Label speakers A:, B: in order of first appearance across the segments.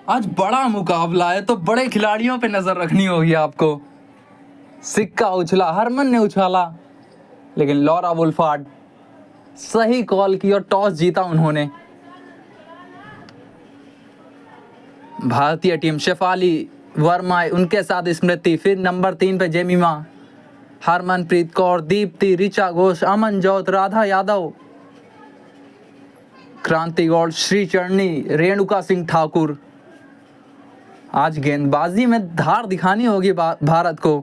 A: आज बड़ा मुकाबला है तो बड़े खिलाड़ियों पे नजर रखनी होगी आपको। सिक्का उछला, हरमन ने उछाला, लेकिन लॉरा वुल्फार्ड सही कॉल की और टॉस जीता उन्होंने। भारतीय टीम शेफाली वर्मा, उनके साथ स्मृति, फिर नंबर 3 पे जेमिमा, हरमनप्रीत कौर, दीप्ति, ऋचा घोष, अमनजोत, राधा यादव, क्रांति गौड़, श्रीचरणी, रेणुका सिंह ठाकुर। आज गेंदबाजी में धार दिखानी होगी भारत को,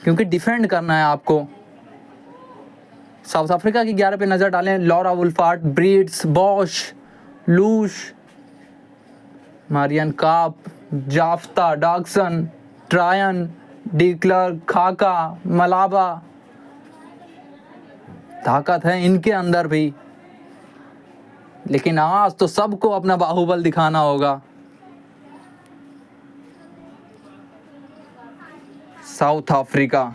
A: क्योंकि डिफेंड करना है आपको। साउथ अफ्रीका की 11 पे नजर डालें। लॉरा वुल्फार्ड, ब्रीड्स, बॉश, लूश, मारियन काप, जाफ्ता, डॉगसन, ट्रायन, डिक्लर, खाका, मलाबा। ताकत है इनके अंदर भी, लेकिन आज तो सबको अपना बाहुबल दिखाना होगा। साउथ अफ्रीका,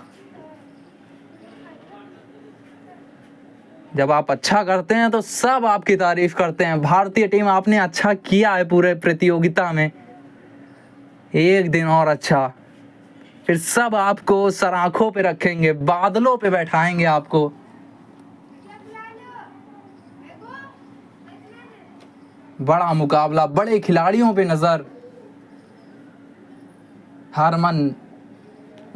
A: जब आप अच्छा करते हैं तो सब आपकी तारीफ करते हैं। भारतीय टीम, आपने अच्छा किया है पूरे प्रतियोगिता में, एक दिन और अच्छा, फिर सब आपको सराखों पे रखेंगे, बादलों पे बैठाएंगे आपको। बड़ा मुकाबला, बड़े खिलाड़ियों पे नजर। हरमन,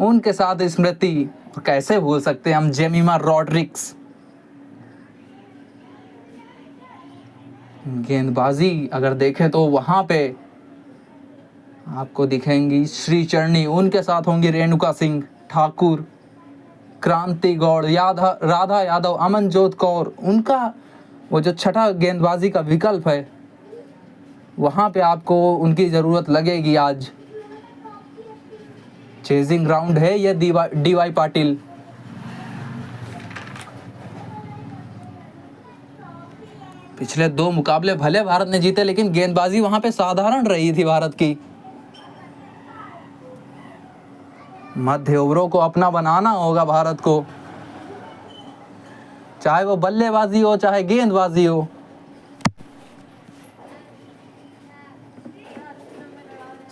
A: उनके साथ स्मृति, कैसे भूल सकते हैं हम जेमिमा रॉड्रिक्स। गेंदबाजी अगर देखें तो वहां पे आपको दिखेंगी श्रीचरणी, उनके साथ होंगी रेणुका सिंह ठाकुर, क्रांति गौड़, राधा यादव, अमनजोत कौर। उनका वो जो छठा गेंदबाजी का विकल्प है, वहां पे आपको उनकी जरूरत लगेगी आज। चेजिंग ग्राउंड है ये डीवाई पाटिल। पिछले 2 मुकाबले भले भारत ने जीते, लेकिन गेंदबाजी वहां पे साधारण रही थी भारत की। मध्य ओवरों को अपना बनाना होगा भारत को, चाहे वो बल्लेबाजी हो चाहे गेंदबाजी हो।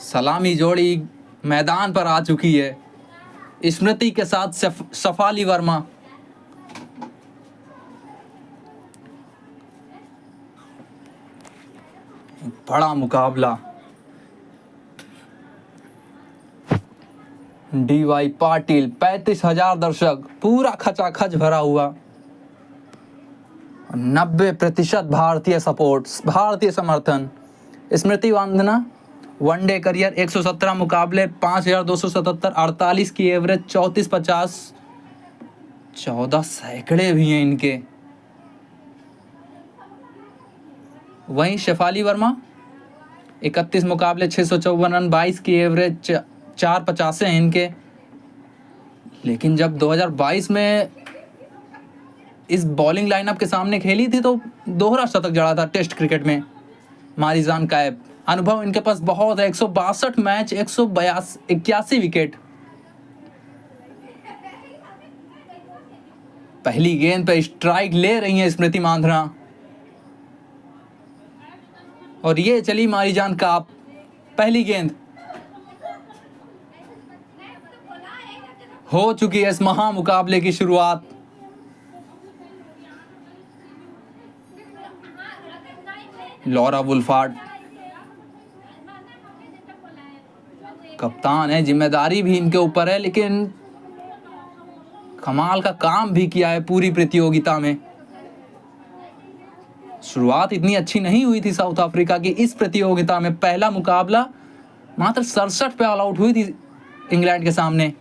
A: सलामी जोड़ी मैदान पर आ चुकी है, स्मृति के साथ शेफाली वर्मा। बड़ा मुकाबला, डीवाई पाटिल, 35,000 दर्शक, पूरा खचाखच भरा हुआ, 90% भारतीय सपोर्ट, भारतीय समर्थन। स्मृति वांदना, वनडे करियर 117 मुकाबले, 5,277, 48 की एवरेज, 34-50, 14 सैकड़े भी हैं इनके। वहीं शेफाली वर्मा 31 मुकाबले, 654 रन, 22 की एवरेज, 450 हैं इनके। लेकिन जब 2022 में इस बॉलिंग लाइनअप के सामने खेली थी तो दोहरा शतक जड़ा था टेस्ट क्रिकेट में। मारिजान कायब, अनुभव इनके पास बहुत है, 162 मैच, 181 विकेट। पहली गेंद पे स्ट्राइक ले रही हैं स्मृति मांधाना, और ये चली मारिजान काप। पहली गेंद हो चुकी है इस महामुकाबले की शुरुआत। लॉरा वुल्फार्ड कप्तान है, जिम्मेदारी भी इनके ऊपर है, लेकिन कमाल का काम भी किया है पूरी प्रतियोगिता में। शुरुआत इतनी अच्छी नहीं हुई थी साउथ अफ्रीका की इस प्रतियोगिता में। पहला मुकाबला मात्र 67 पे ऑल आउट हुई थी इंग्लैंड के सामने,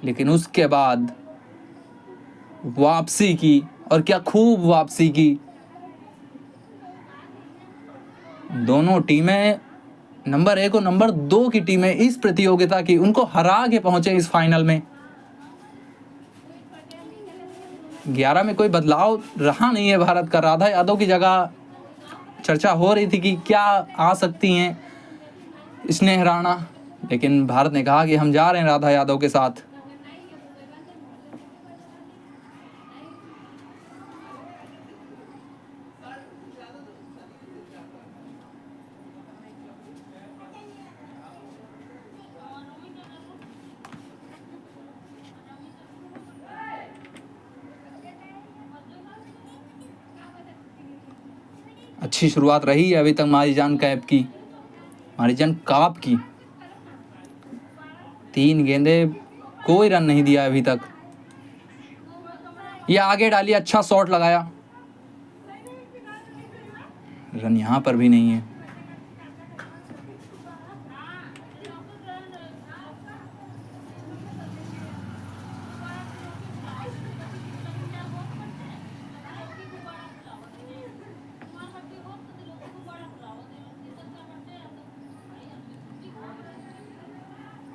A: लेकिन उसके बाद वापसी की, और क्या खूब वापसी की। दोनों टीमें, नंबर 1 और नंबर 2 की टीमें इस प्रतियोगिता की, उनको हरा के पहुंचे इस फाइनल में। 11 में कोई बदलाव रहा नहीं है भारत का। राधा यादव की जगह चर्चा हो रही थी कि क्या आ सकती हैं स्नेह राणा, लेकिन भारत ने कहा कि हम जा रहे हैं राधा यादव के साथ। अच्छी शुरुआत रही है अभी तक मारिजान कैप की, मारिजान काप की। 3 गेंदे, कोई रन नहीं दिया अभी तक। ये आगे डाली, अच्छा शॉट लगाया, रन यहाँ पर भी नहीं है।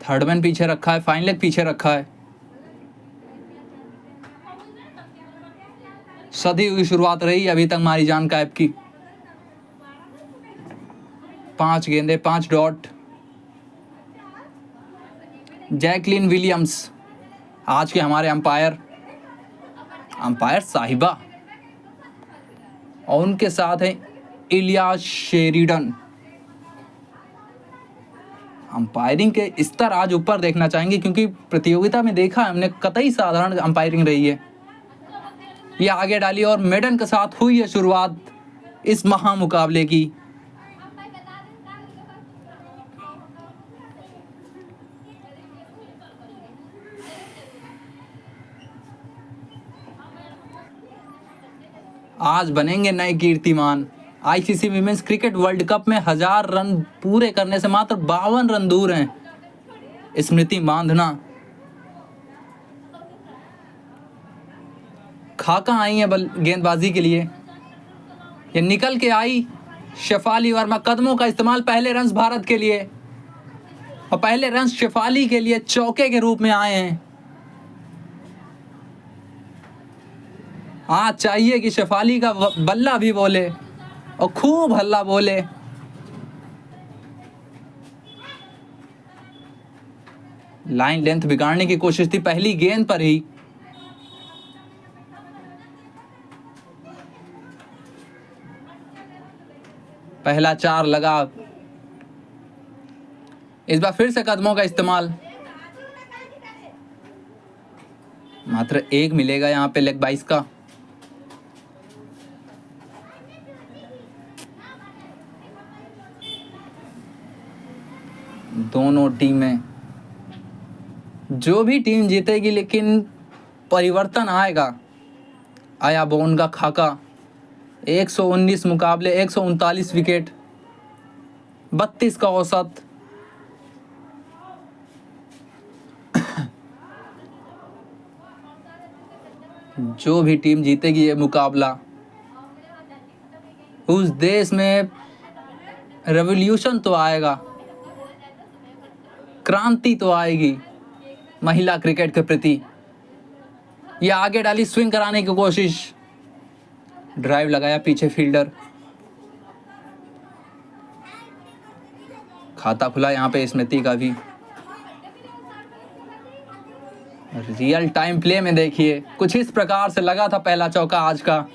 A: थर्ड मैन पीछे रखा है, फाइन लेग पीछे रखा है। सधी हुई शुरुआत रही अभी तक मारिजान कैप की। 5 गेंदे, 5 डॉट। जैकलिन विलियम्स आज के हमारे अंपायर साहिबा, और उनके साथ हैं इलियास शेरिडन। अंपायरिंग के स्तर आज ऊपर देखना चाहेंगे, क्योंकि प्रतियोगिता में देखा है हमने, कतई साधारण अंपायरिंग रही है। ये आगे डाली और मेडन के साथ हुई है शुरुआत इस महामुकाबले की। आज बनेंगे नए कीर्तिमान। ICC women's cricket world cup में 1000 रन पूरे करने से मात्र 52 रन दूर हैं स्मृति मांधना। खाका आई है गेंदबाजी के लिए, ये निकल के आई। शेफाली वर्मा, कदमों का इस्तेमाल, पहले रन्स भारत के लिए, और पहले रन्स शेफाली के लिए चौके के रूप में आए हैं। आज चाहिए कि शेफाली का बल्ला भी बोले और खूब हल्ला बोले। लाइन लेंथ बिगाड़ने की कोशिश थी पहली गेंद पर ही। पहला 4 लगा। इस बार फिर से कदमों का इस्तेमाल, मात्र 1 मिलेगा यहां पे लेग बाइस का। दोनों टीमें, जो भी टीम जीतेगी, लेकिन परिवर्तन आएगा। आया बोन का खाका, 119 मुकाबले, 139 विकेट, 32 का औसत। जो भी टीम जीतेगी ये मुकाबला, उस देश में रेवोल्यूशन तो आएगा, क्रांति तो आएगी महिला क्रिकेट के प्रति। ये आगे डाली, स्विंग कराने की कोशिश, ड्राइव लगाया पीछे फील्डर। खाता खुला यहाँ पे स्मृति का भी। रियल टाइम प्ले में देखिए कुछ इस प्रकार से लगा था पहला चौका आज का।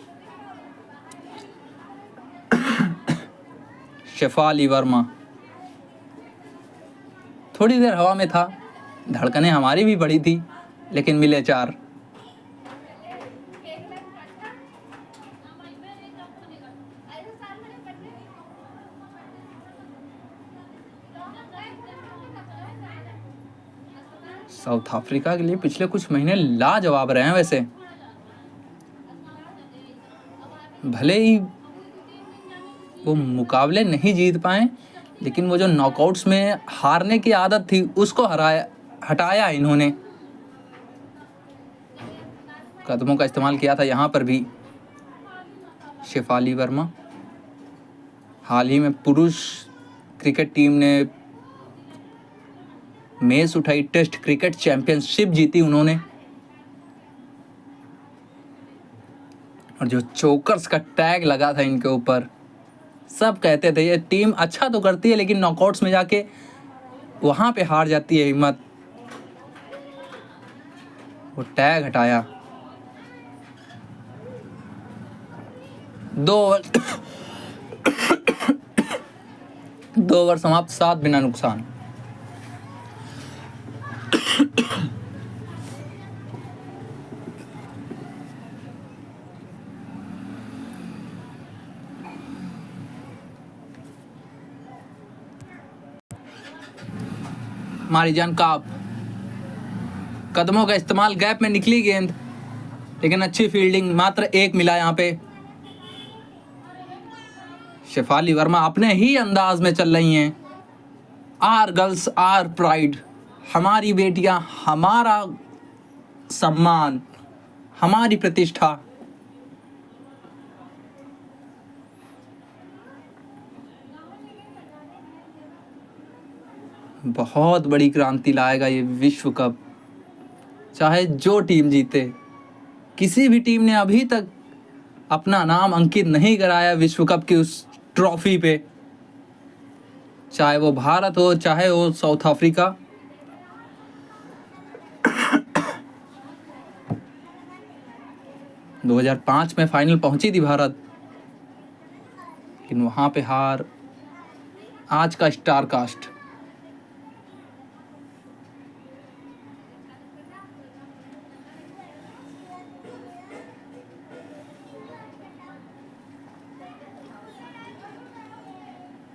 A: शेफाली वर्मा थोड़ी देर हवा में था, धड़कनें हमारी भी बढ़ी थी, लेकिन मिले 4। साउथ अफ्रीका के लिए पिछले कुछ महीने लाजवाब रहे हैं वैसे। भले ही वो मुकाबले नहीं जीत पाए, लेकिन वो जो नॉकआउट्स में हारने की आदत थी उसको हटाया इन्होंने। कदमों का इस्तेमाल किया था यहाँ पर भी शेफाली वर्मा। हाल ही में पुरुष क्रिकेट टीम ने मेज उठाई, टेस्ट क्रिकेट चैंपियनशिप जीती उन्होंने। और जो चोकर्स का टैग लगा था इनके ऊपर, सब कहते थे ये टीम अच्छा तो करती है लेकिन नॉकआउट्स में जाके वहां पे हार जाती है हिम्मत। वो टैग हटाया। 2 ओवर समाप्त, 7 बिना नुकसान। मारिजान काप, कदमों का इस्तेमाल, गैप में निकली गेंद लेकिन अच्छी फील्डिंग, मात्र 1 मिला यहाँ पे। शेफाली वर्मा अपने ही अंदाज में चल रही हैं। आर गर्ल्स आर प्राइड, हमारी बेटियां हमारा सम्मान, हमारी प्रतिष्ठा। बहुत बड़ी क्रांति लाएगा ये विश्व कप, चाहे जो टीम जीते। किसी भी टीम ने अभी तक अपना नाम अंकित नहीं कराया विश्व कप की उस ट्रॉफी पे, चाहे वो भारत हो चाहे वो साउथ अफ्रीका। दो 2005 में फाइनल पहुंची थी भारत, लेकिन वहां पे हार। आज का स्टार कास्ट,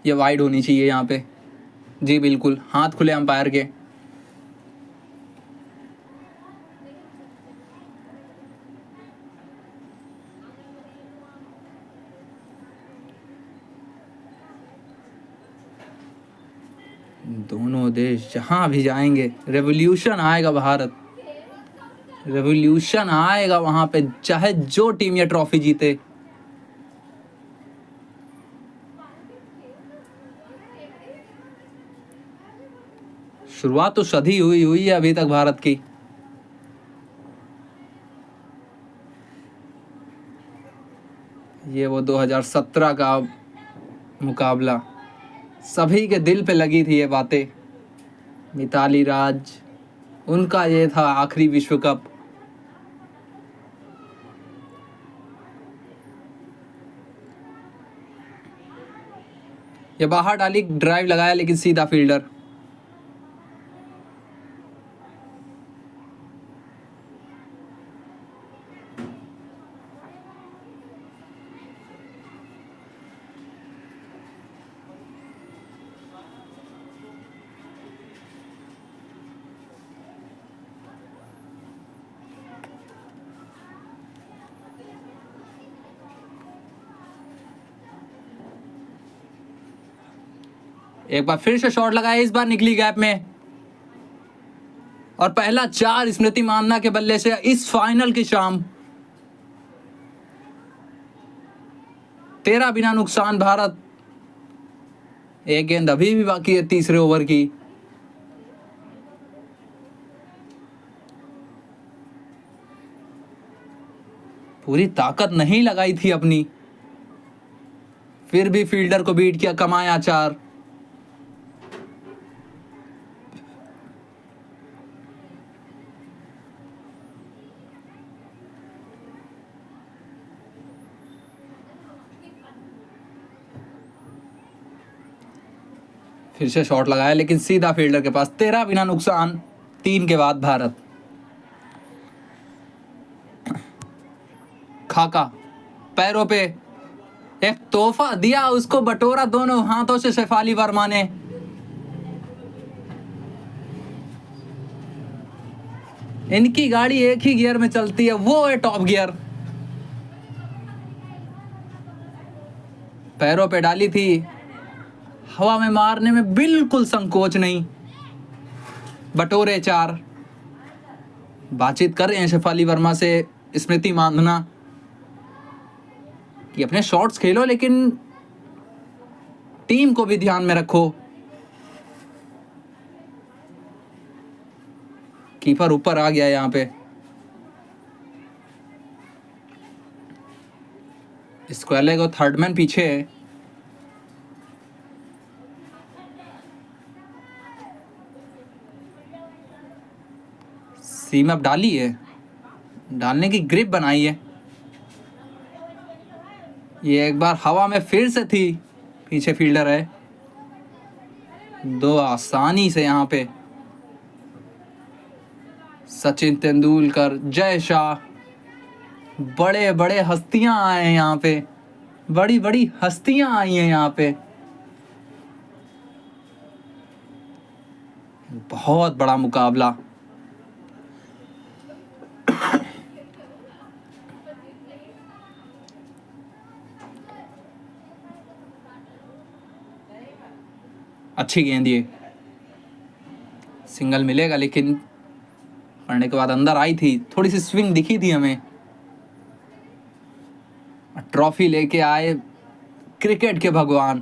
A: ये वाइड होनी चाहिए यहाँ पे। जी बिल्कुल, हाथ खुले अंपायर के। दोनों देश जहां भी जाएंगे रेवोल्यूशन आएगा भारत, रेवोल्यूशन आएगा वहां पे, चाहे जो टीम ये ट्रॉफी जीते। शुरुआत तो सधी हुई है अभी तक भारत की। ये वो 2017 का मुकाबला, सभी के दिल पे लगी थी ये बातें। मिताली राज, उनका ये था आखिरी विश्व कप। ये बाहर डाली, ड्राइव लगाया लेकिन सीधा फील्डर। एक बार फिर से शॉट लगाया, इस बार निकली गैप में, और पहला 4 स्मृति मानना के बल्ले से इस फाइनल की शाम। 13 बिना नुकसान भारत। एक गेंद अभी भी बाकी है तीसरे ओवर की। पूरी ताकत नहीं लगाई थी अपनी, फिर भी फील्डर को बीट किया, कमाया 4। फिर से शॉट लगाया लेकिन सीधा फील्डर के पास। 13 बिना नुकसान 3 के बाद भारत। खाका पैरों पे एक तोहफा दिया, उसको बटोरा दोनों हाथों से शेफाली वर्मा ने। इनकी गाड़ी एक ही गियर में चलती है, वो है टॉप गियर। पैरों पे डाली थी, हवा में मारने में बिल्कुल संकोच नहीं। बटोरे 4। बातचीत कर रहे हैं शेफाली वर्मा से स्मृति मानधना कि अपने शॉट्स खेलो लेकिन टीम को भी ध्यान में रखो। कीपर ऊपर आ गया यहाँ पे। स्क्वेले को थर्ड मैन पीछे है। सीम अप डाली है, डालने की ग्रिप बनाई है। ये एक बार हवा में फिर से थी, पीछे फील्डर है। 2 आसानी से यहाँ पे सचिन तेंदुलकर, जय शाह, बड़े बड़े हस्तियां आए हैं यहाँ पे, बड़ी बड़ी हस्तियां आई हैं यहाँ पे। बहुत बड़ा मुकाबला। अच्छी गेंद, ये सिंगल मिलेगा, लेकिन पढ़ने के बाद अंदर आई थी, थोड़ी सी स्विंग दिखी थी हमें। ट्रॉफी लेके आए क्रिकेट के भगवान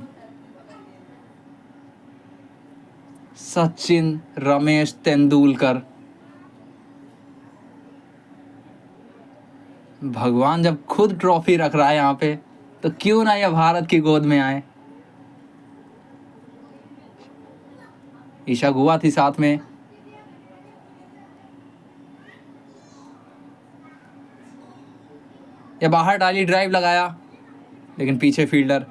A: सचिन रमेश तेंदुलकर। भगवान जब खुद ट्रॉफी रख रहा है यहाँ पे, तो क्यों ना यह भारत की गोद में आए। ईशा गुआ थी साथ में। या बाहर डाली, ड्राइव लगाया, लेकिन पीछे फील्डर।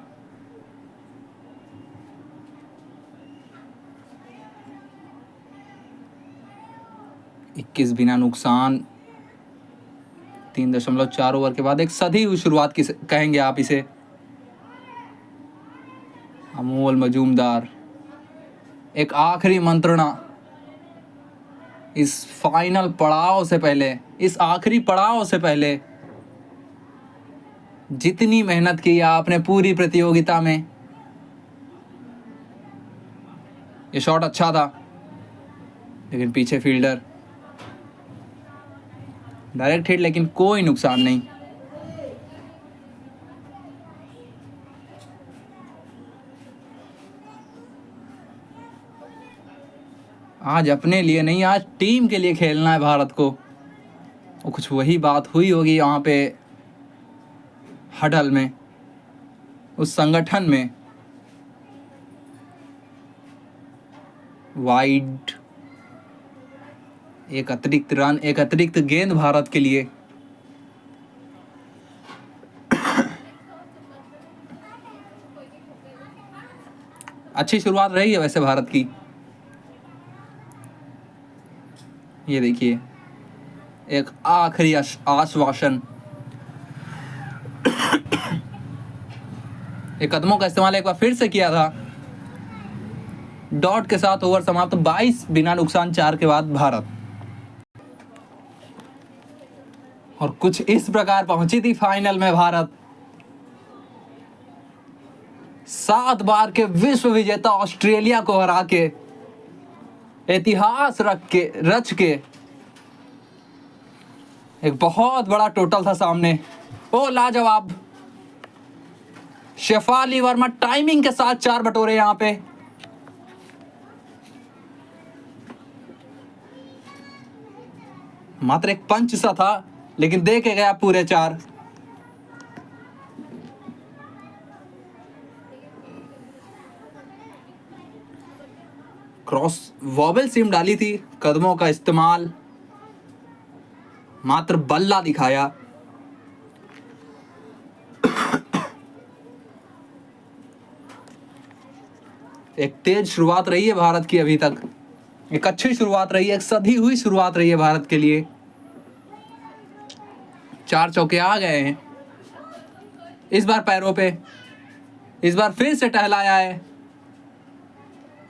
A: इक्कीस बिना नुकसान, 3.4 ओवर के बाद एक सधी हुई शुरुआत किसे कहेंगे आप इसे। अमोल मजूमदार, एक आखिरी मंत्रणा इस फाइनल पड़ाव से पहले, इस आखिरी पड़ाव से पहले। जितनी मेहनत की आपने पूरी प्रतियोगिता में। ये शॉट अच्छा था, लेकिन पीछे फील्डर। डायरेक्ट हिट, लेकिन कोई नुकसान नहीं। आज अपने लिए नहीं, आज टीम के लिए खेलना है भारत को। और कुछ वही बात हुई होगी यहाँ पे हडल में, उस संगठन में। वाइड, एक अतिरिक्त रन, एक अतिरिक्त गेंद भारत के लिए। अच्छी शुरुआत रही है वैसे भारत की। ये देखिए, एक आखिरी आश्वासन। एक कदमों का इस्तेमाल एक बार फिर से किया था। डॉट के साथ ओवर समाप्त, 22 बिना नुकसान 4 के बाद भारत। और कुछ इस प्रकार पहुंची थी फाइनल में भारत। 7 बार के विश्व विजेता ऑस्ट्रेलिया को हरा के, इतिहास रच के एक बहुत बड़ा टोटल था सामने। ओ लाजवाब, शेफाली वर्मा टाइमिंग के साथ 4 बटोरे यहां पे। मात्र एक पंच सा था, लेकिन दे के गया पूरे 4। क्रॉस वॉबल सीम डाली थी, कदमों का इस्तेमाल, मात्र बल्ला दिखाया। एक तेज शुरुआत रही है भारत की अभी तक, एक अच्छी शुरुआत रही है, एक सधी हुई शुरुआत रही है भारत के लिए। 4 चौके आ गए हैं इस बार पैरों पे। इस बार फिर से टहलाया है,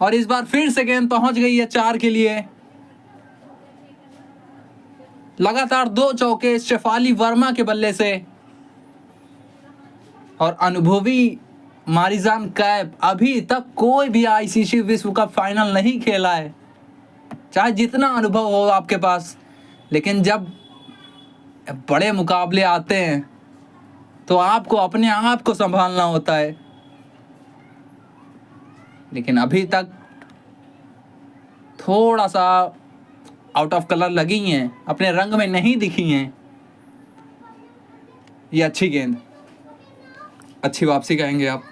A: और इस बार फिर से गेंद पहुंच गई है 4 के लिए। लगातार 2 चौके शेफाली वर्मा के बल्ले से। और अनुभवी मारिजान कैप, अभी तक कोई भी आईसीसी विश्व कप फाइनल नहीं खेला है। चाहे जितना अनुभव हो आपके पास, लेकिन जब बड़े मुकाबले आते हैं तो आपको अपने आप को संभालना होता है। लेकिन अभी तक थोड़ा सा आउट ऑफ कलर लगी हैं, अपने रंग में नहीं दिखी हैं। ये अच्छी गेंद, अच्छी वापसी कहेंगे आप।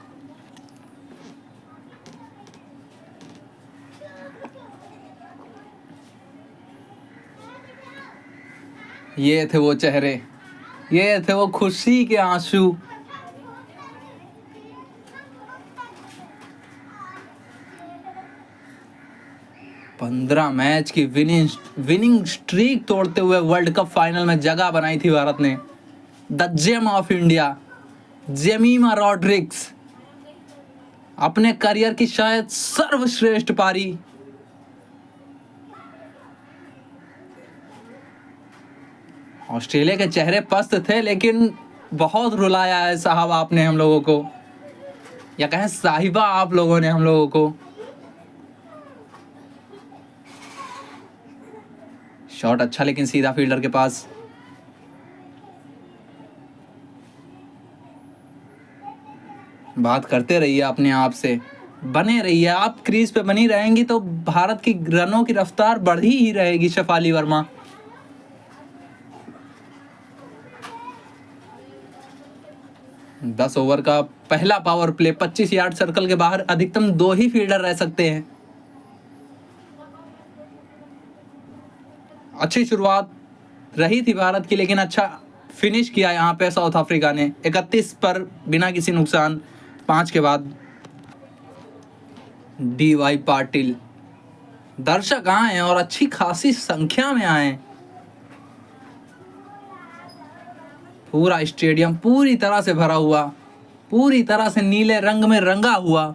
A: ये थे वो चेहरे, ये थे वो खुशी के आंसू। पंद्रह मैच की विनिंग स्ट्रीक तोड़ते हुए वर्ल्ड कप फाइनल में जगह बनाई थी भारत ने। The gem of India, Jemimah Rodrigues, अपने करियर की शायद सर्वश्रेष्ठ पारी ऑस्ट्रेलिया के चेहरे पस्त थे, लेकिन बहुत रुलाया है साहब आपने हम लोगों को, या कहें साहिबा आप लोगों ने हम लोगों को। शॉट अच्छा लेकिन सीधा फील्डर के पास। बात करते रहिए अपने आप से, बने रहिए आप, क्रीज पे बनी रहेंगी तो भारत की रनों की रफ्तार बढ़ी ही रहेगी। शेफाली वर्मा, दस ओवर का पहला पावर प्ले, 25 यार्ड सर्कल के बाहर अधिकतम 2 ही फील्डर रह सकते हैं। अच्छी शुरुआत रही थी भारत की, लेकिन अच्छा फिनिश किया यहाँ पे साउथ अफ्रीका ने। 31 पर बिना किसी नुकसान, 5 के बाद। DY पाटिल, दर्शक आए और अच्छी खासी संख्या में आए। पूरा स्टेडियम पूरी तरह से भरा हुआ, पूरी तरह से नीले रंग में रंगा हुआ।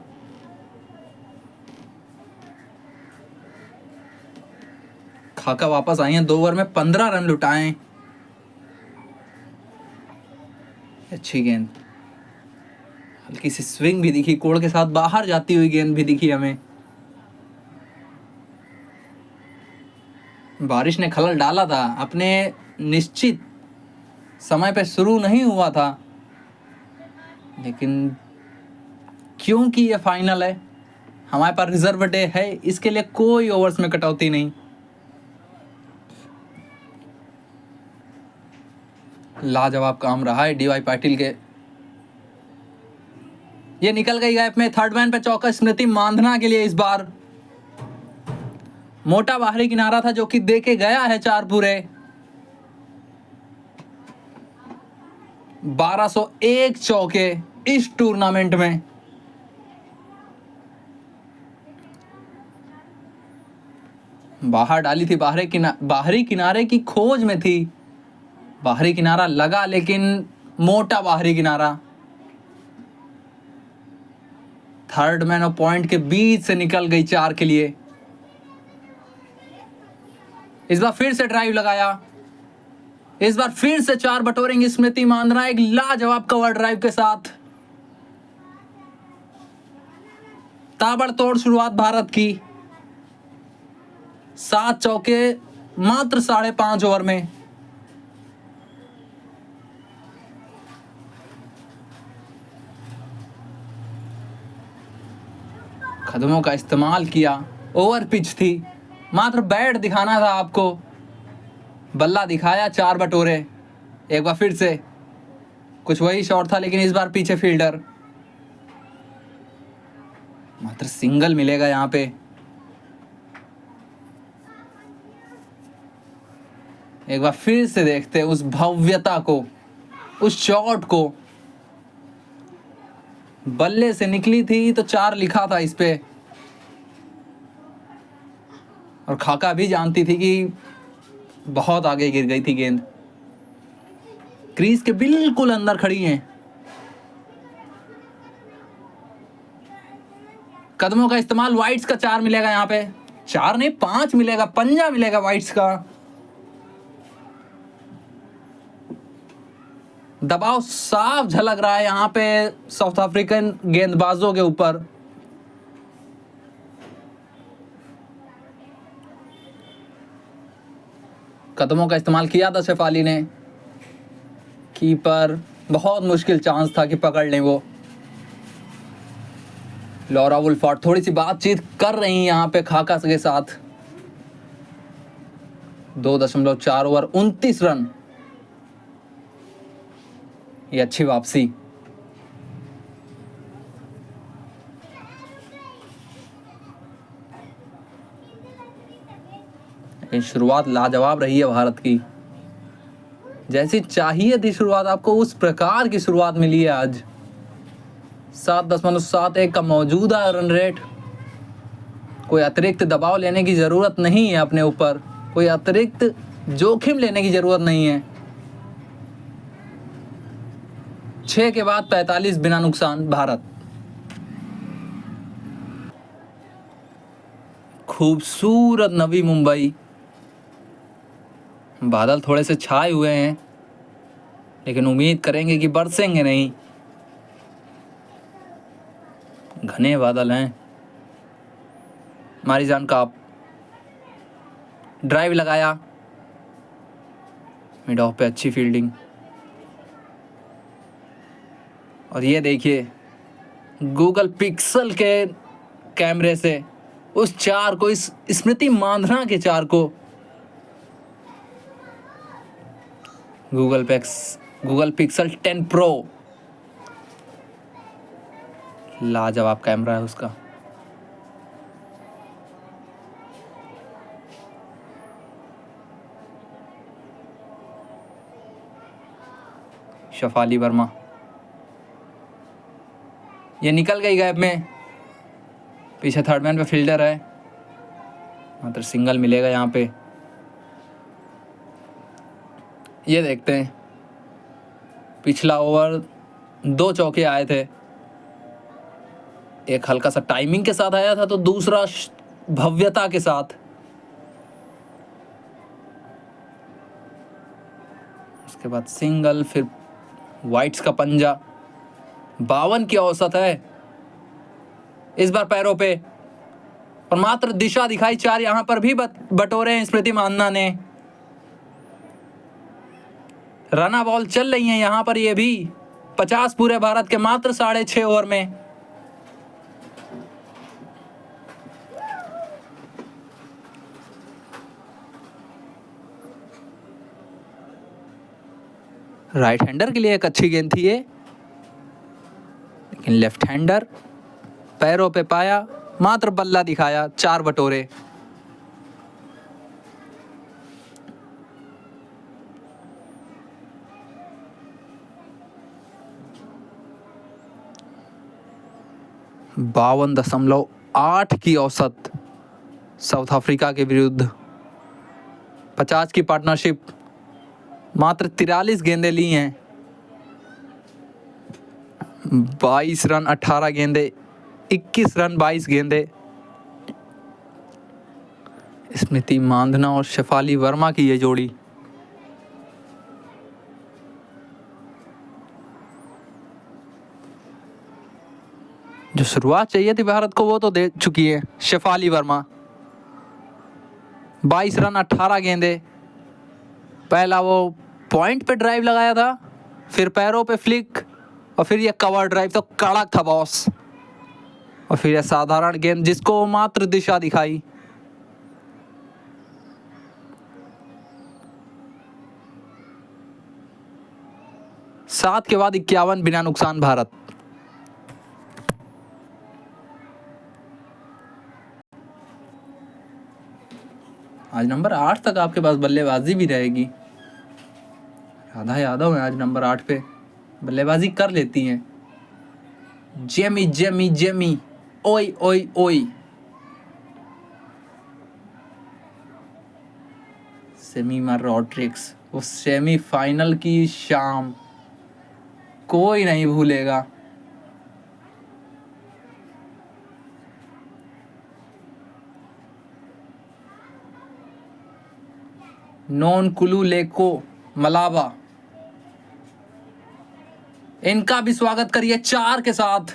A: खाका वापस आई हैं, 2 ओवर में 15 रन लुटाए। अच्छी गेंद, हल्की सी स्विंग भी दिखी, कोड़ के साथ बाहर जाती हुई गेंद भी दिखी हमें। बारिश ने खलल डाला था, अपने निश्चित समय पे शुरू नहीं हुआ था, लेकिन क्योंकि ये फाइनल है, हमारे पास रिजर्व डे है, इसके लिए कोई ओवर्स में कटौती नहीं। लाजवाब काम रहा है DY पाटिल के। ये निकल गई गैप में, थर्ड मैन पे चौका स्मृति मांधना के लिए। इस बार मोटा बाहरी किनारा था जो कि दे के गया है 4 पूरे। 1201 चौके इस टूर्नामेंट में। बाहर डाली थी, बाहरी किनारे की खोज में थी। बाहरी किनारा लगा, लेकिन मोटा बाहरी किनारा थर्ड मैन और पॉइंट के बीच से निकल गई 4 के लिए। इस बार फिर से ड्राइव लगाया, इस बार फिर से 4 बटोरेंगी स्मृति मांधना एक लाजवाब कवर ड्राइव के साथ। ताबड़तोड़ शुरुआत भारत की, 7 चौके मात्र 5.5 ओवर में। कदमों का इस्तेमाल किया, ओवर पिच थी, मात्र बैट दिखाना था आपको, बल्ला दिखाया, 4 बटोरे। एक बार फिर से कुछ वही शॉट था, लेकिन इस बार पीछे फील्डर। मात्र सिंगल मिलेगा यहाँ पे। एक बार फिर से देखते हैं उस भव्यता को, उस शॉट को। बल्ले से निकली थी तो 4 लिखा था इस पे, और खाका भी जानती थी कि बहुत आगे गिर गई थी गेंद। क्रीज के बिल्कुल अंदर खड़ी हैं। कदमों का इस्तेमाल, वाइट्स का 4 मिलेगा यहाँ पे, 4 नहीं 5 मिलेगा, पंजा मिलेगा वाइट्स का। दबाव साफ झलक रहा है यहाँ पे साउथ अफ्रीकन गेंदबाजों के ऊपर। कदमों का इस्तेमाल किया था शेफाली ने, कीपर बहुत मुश्किल चांस था कि पकड़ लें वो। लॉरा वुल्फॉर्ड थोड़ी सी बातचीत कर रही हैं यहाँ पे खाका के साथ। 2.4 ओवर 29 रन, ये अच्छी वापसी। लेकिन शुरुआत लाजवाब रही है भारत की, जैसी चाहिए थी शुरुआत आपको, उस प्रकार की शुरुआत मिली है आज। 7.71 का मौजूदा रन रेट। कोई अतिरिक्त दबाव लेने की जरूरत नहीं है अपने ऊपर, कोई अतिरिक्त जोखिम लेने की जरूरत नहीं है। 6 के बाद 45 बिना नुकसान भारत। खूबसूरत नवी मुंबई, बादल थोड़े से छाए हुए हैं, लेकिन उम्मीद करेंगे कि बरसेंगे नहीं। घने बादल हैं। मारीजान का ड्राइव लगाया, मिड ऑफ पे अच्छी फील्डिंग। और ये देखिए गूगल पिक्सल के कैमरे से उस चार को, इस स्मृति मांधना के चार को गूगल पिक्सल 10 प्रो, लाजवाब कैमरा है उसका। शफाली वर्मा, ये निकल गई गैप में, पीछे थर्ड मैन पे फील्डर है, मात्र सिंगल मिलेगा यहाँ पे। ये देखते हैं, पिछला ओवर 2 चौके आए थे, एक हल्का सा टाइमिंग के साथ आया था तो दूसरा भव्यता के साथ। उसके बाद सिंगल, फिर वाइट्स का पंजा। 52 की औसत है इस बार पैरों पे, और मात्र दिशा दिखाई 4 यहां पर भी बटोरे हैं स्मृति मांधना ने। रना बॉल चल रही है यहां पर, ये भी 50 पूरे भारत के मात्र 6.5 ओवर में। राइट हैंडर के लिए एक अच्छी गेंद थी ये, लेकिन लेफ्ट हैंडर पैरों पे पाया, मात्र बल्ला दिखाया, 4 बटोरे। बावन 52.8 की औसत साउथ अफ्रीका के विरुद्ध। 50 की पार्टनरशिप, मात्र 43 गेंदें ली हैं। 22 रन 18 गेंदे, 21 रन 22 गेंदे। स्मृति मांधना और शेफाली वर्मा की ये जोड़ी। जो शुरुआत चाहिए थी भारत को वो तो दे चुकी है शेफाली वर्मा। 22 रन 18 गेंदे। पहला वो पॉइंट पे ड्राइव लगाया था, फिर पैरों पे फ्लिक, और फिर ये कवर ड्राइव तो कड़क था बॉस, और फिर ये साधारण गेंद जिसको मात्र दिशा दिखाई। सात के बाद 51 बिना नुकसान भारत। आज नंबर 8 तक आपके पास बल्लेबाजी भी रहेगी। राधा यादव है आज नंबर 8 पे, बल्लेबाजी कर लेती हैं। जेमी जेमी जेमी, ओई ओई ओई। सेमीमा रॉड्रिक्स, वो सेमीफाइनल की शाम कोई नहीं भूलेगा। नॉन कुलू लेको मलाबा, इनका भी स्वागत करिए 4 के साथ।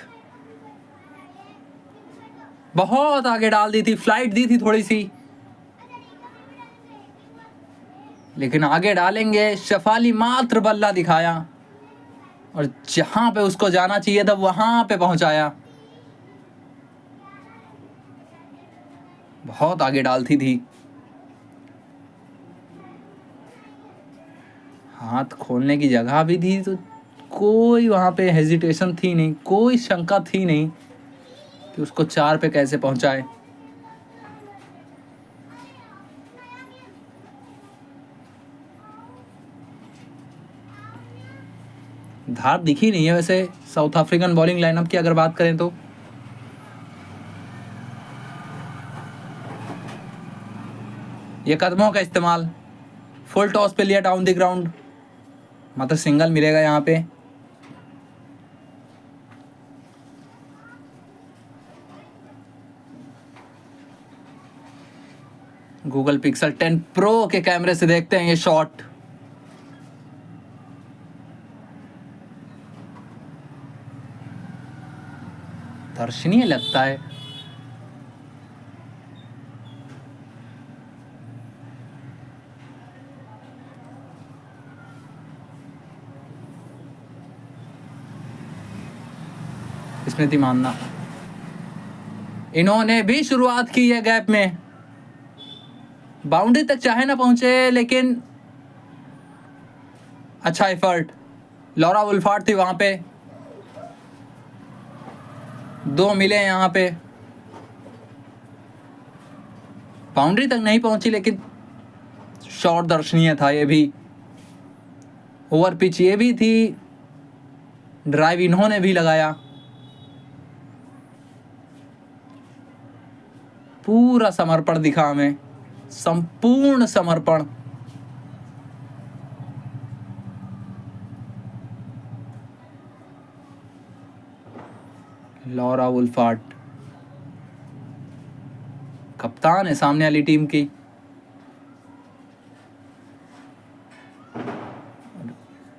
A: बहुत आगे डाल दी थी, फ्लाइट दी थी थोड़ी सी, लेकिन आगे डालेंगे। शेफाली मात्र बल्ला दिखाया, और जहां पे उसको जाना चाहिए था वहां पे पहुंचाया। बहुत आगे डालती थी, हाथ खोलने की जगह भी थी, तो कोई वहां पे हेजिटेशन थी नहीं, कोई शंका थी नहीं कि उसको 4 पे कैसे पहुंचाए। धार दिखी नहीं है वैसे साउथ अफ्रीकन बॉलिंग लाइनअप की अगर बात करें तो। ये कदमों का इस्तेमाल, फुल टॉस पे लिया डाउन द ग्राउंड, मात्र सिंगल मिलेगा यहाँ पे। गूगल पिक्सल 10 प्रो के कैमरे से देखते हैं ये शॉट। दर्शनीय लगता है। स्मृति मानना, इन्होंने भी शुरुआत की है गैप में, बाउंड्री तक चाहे ना पहुंचे लेकिन अच्छा एफर्ट। लॉरा वुल्फार्ड थी वहां पे, 2 मिले यहां पे, बाउंड्री तक नहीं पहुंची लेकिन शॉट दर्शनीय था। ये भी ओवर पिच ये भी थी, ड्राइव इन्होंने भी लगाया। पूरा समर्पण दिखा हमें, संपूर्ण समर्पण। लॉरा वुल्फार्ड कप्तान है सामने वाली टीम की।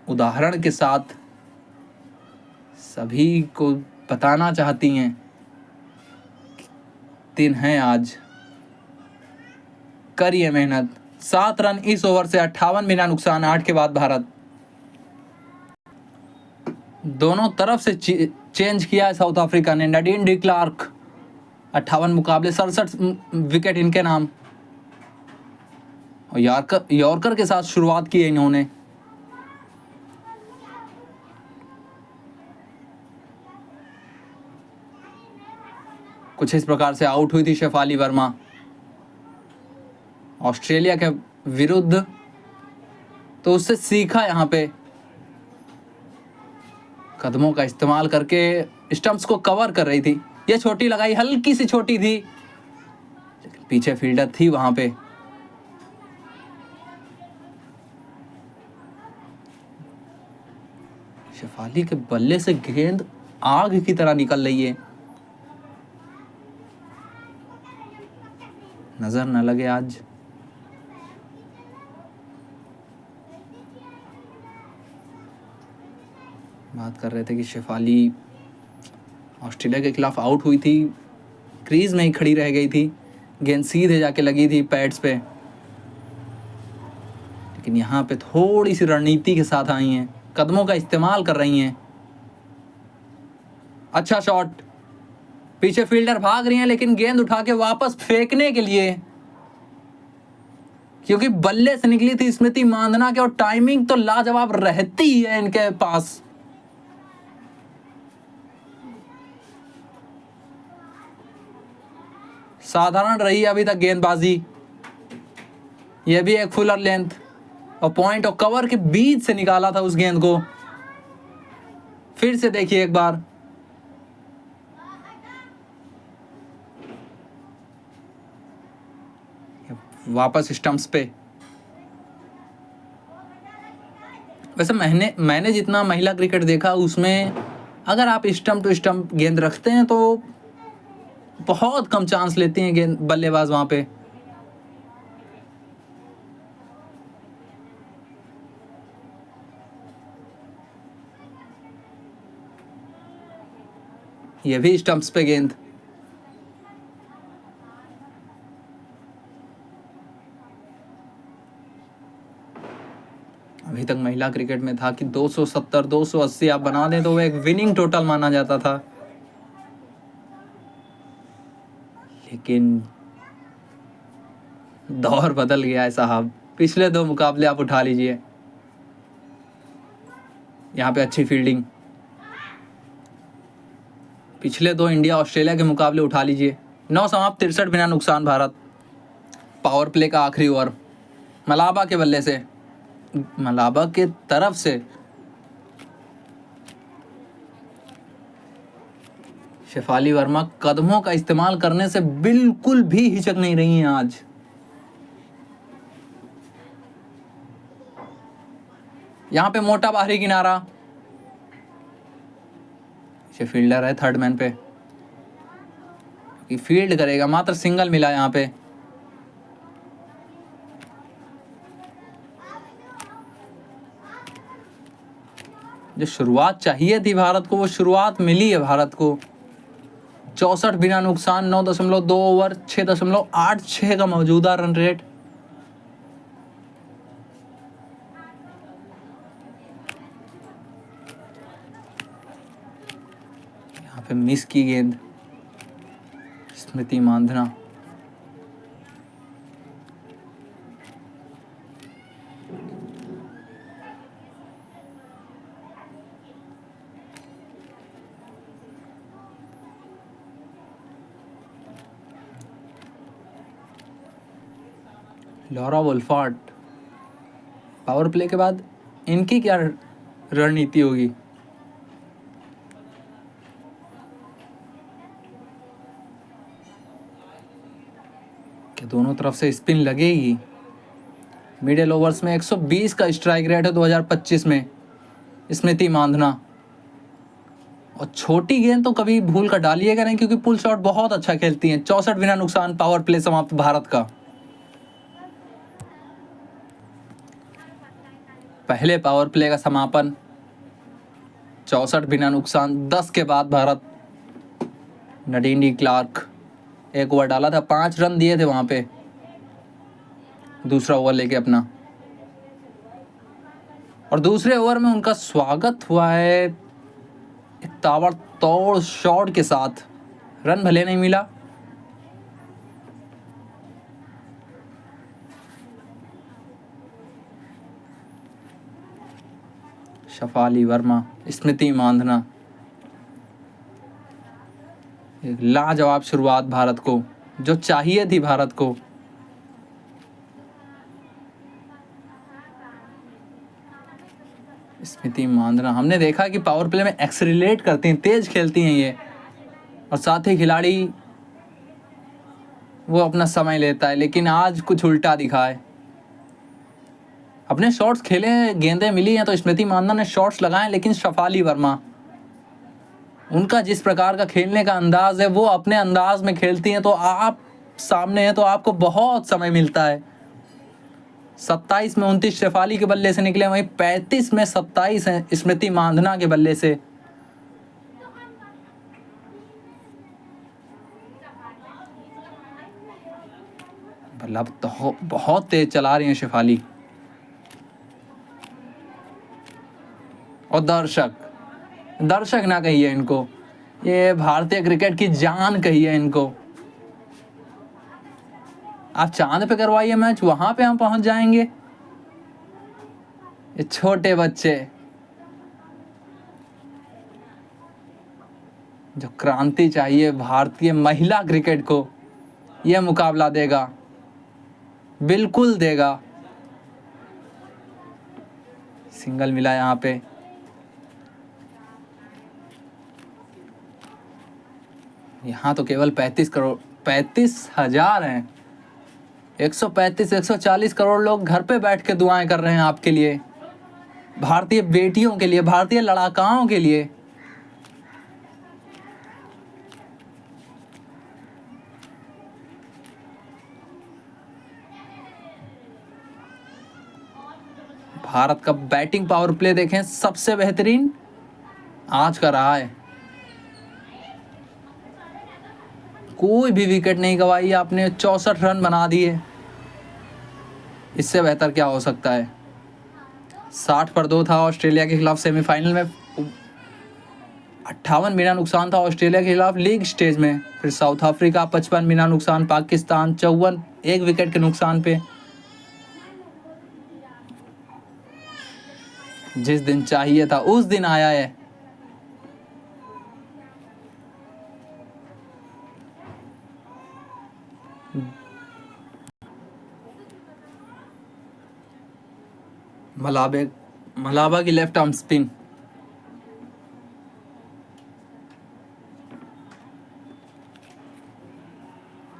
A: उदाहरण के साथ सभी को बताना चाहती हैं, दिन है आज, करिए मेहनत। 7 रन इस ओवर से, 58 बिना नुकसान, 8 के बाद भारत। दोनों तरफ से चेंज किया है साउथ अफ्रीका ने। नडीन डी क्लार्क 58 मुकाबले 67 विकेट इनके नाम, और यॉर्कर के साथ शुरुआत की है इन्होंने। कुछ इस प्रकार से आउट हुई थी शेफाली वर्मा ऑस्ट्रेलिया के विरुद्ध, तो उससे सीखा यहाँ पे, कदमों का इस्तेमाल करके स्टंप्स को कवर कर रही थी। ये छोटी लगाई, हल्की सी छोटी थी लेकिन पीछे फील्डर थी वहां पे। शेफाली के बल्ले से गेंद आग की तरह निकल रही है, नजर न लगे आज। बात कर रहे थे कि शेफाली ऑस्ट्रेलिया के खिलाफ आउट हुई थी, क्रीज में ही खड़ी रह गई थी, गेंद सीधे जाके लगी थी पैड्स पे, लेकिन यहाँ पे थोड़ी सी रणनीति के साथ आई हैं, कदमों का इस्तेमाल कर रही हैं। अच्छा शॉट, पीछे फील्डर भाग रही हैं लेकिन गेंद उठा के वापस फेंकने के लिए, क्योंकि बल्ले से निकली थी स्मृति मांदना के, और टाइमिंग तो लाजवाब रहती है इनके पास। साधारण रही अभी तक गेंदबाजी, यह भी एक फुलर लेंथ, और पॉइंट और कवर के बीच से निकाला था उस गेंद को। फिर से देखिए एक बार, वापस स्टंप्स पे। वैसे मैंने जितना महिला क्रिकेट देखा उसमें अगर आप स्टंप टू स्टंप गेंद रखते हैं तो बहुत कम चांस लेती हैं गेंद बल्लेबाज वहां पे। ये भी स्टंप्स पे गेंद, अभी तक महिला क्रिकेट में था कि 270 280 आप बना दें तो वो एक विनिंग टोटल माना जाता था, लेकिन दौर बदल गया है साहब। पिछले 2 मुकाबले आप उठा लीजिए, यहाँ पे अच्छी फील्डिंग, पिछले 2 इंडिया ऑस्ट्रेलिया के मुकाबले उठा लीजिए। 9 समाप्त 63 बिना नुकसान भारत। पावर प्ले का आखिरी ओवर मलाबा के बल्ले से, मलाबा के तरफ से शेफाली वर्मा कदमों का इस्तेमाल करने से बिल्कुल भी हिचक नहीं रही हैं आज। यहां पे मोटा बाहरी किनारा, ये फील्डर है थर्ड मैन पे कि फील्ड करेगा, मात्र सिंगल मिला यहां पे। जो शुरुआत चाहिए थी भारत को वो शुरुआत मिली है भारत को। 64 बिना नुकसान, 9.2 ओवर, 6.86 का मौजूदा रन रेट। यहाँ पे मिस की गेंद स्मृति मांधना। लॉरा वोल्फार्ट, पावर प्ले के बाद इनकी क्या रणनीति होगी? कि दोनों तरफ से स्पिन लगेगी। मिडिल ओवर्स में 120 का स्ट्राइक रेट है 2025 में स्मृति मांधना। और छोटी गेंद तो कभी भूल कर डालिएगा नहीं, क्योंकि पुल शॉट बहुत अच्छा खेलती हैं। 64 बिना नुकसान, पावर प्ले समाप्त भारत का। पहले पावर प्ले का समापन 64 बिना नुकसान, 10 के बाद भारत। नडीन डी क्लार्क 1 ओवर डाला था, 5 रन दिए थे वहां पे दूसरा ओवर लेके अपना। और दूसरे ओवर में उनका स्वागत हुआ है एक ताबड़तोड़ शॉट के साथ। रन भले नहीं मिला, शफाली वर्मा, स्मृति मांधना। एक लाजवाब शुरुआत भारत को, जो चाहिए थी भारत को। स्मृति मांधना, हमने देखा कि पावर प्ले में एक्सेलरेट करती हैं, तेज खेलती हैं ये। और साथ ही खिलाड़ी वो अपना समय लेता है, लेकिन आज कुछ उल्टा दिखा है। अपने शॉट्स खेले, गेंदें मिली हैं तो स्मृति मांधना ने शॉट्स लगाए, लेकिन शफाली वर्मा, उनका जिस प्रकार का खेलने का अंदाज है, वो अपने अंदाज में खेलती हैं। तो आप सामने हैं तो आपको बहुत समय मिलता है। 27 में 29 शेफाली के बल्ले से निकले, वहीं 35 में 27 हैं स्मृति मांधना के बल्ले से। बल्ला तो बहुत तेज चला रही हैं शेफाली। और दर्शक ना कहिए इनको, ये भारतीय क्रिकेट की जान कहिए इनको। आप चांद पे करवाइए मैच, वहां पे हम पहुंच जाएंगे। ये छोटे बच्चे जो क्रांति चाहिए भारतीय महिला क्रिकेट को, यह मुकाबला देगा, बिल्कुल देगा। सिंगल मिला यहाँ पे। यहाँ तो केवल 35,000 हैं। 135-140 करोड़ लोग घर पे बैठ के दुआएं कर रहे हैं आपके लिए, भारतीय बेटियों के लिए, भारतीय लड़ाकाओं के लिए। भारत का बैटिंग पावर प्ले देखें, सबसे बेहतरीन आज का रहा है। कोई भी विकेट नहीं गवाई आपने, 64 रन बना दिए। इससे बेहतर क्या हो सकता है? 60 पर 2 था ऑस्ट्रेलिया के खिलाफ सेमीफाइनल में। 58 बिना नुकसान था ऑस्ट्रेलिया के खिलाफ लीग स्टेज में। फिर साउथ अफ्रीका 55 बिना नुकसान, पाकिस्तान 54 1 विकेट के नुकसान पे। जिस दिन चाहिए था उस दिन आया है। मलाबा की लेफ्ट आर्म स्पिन,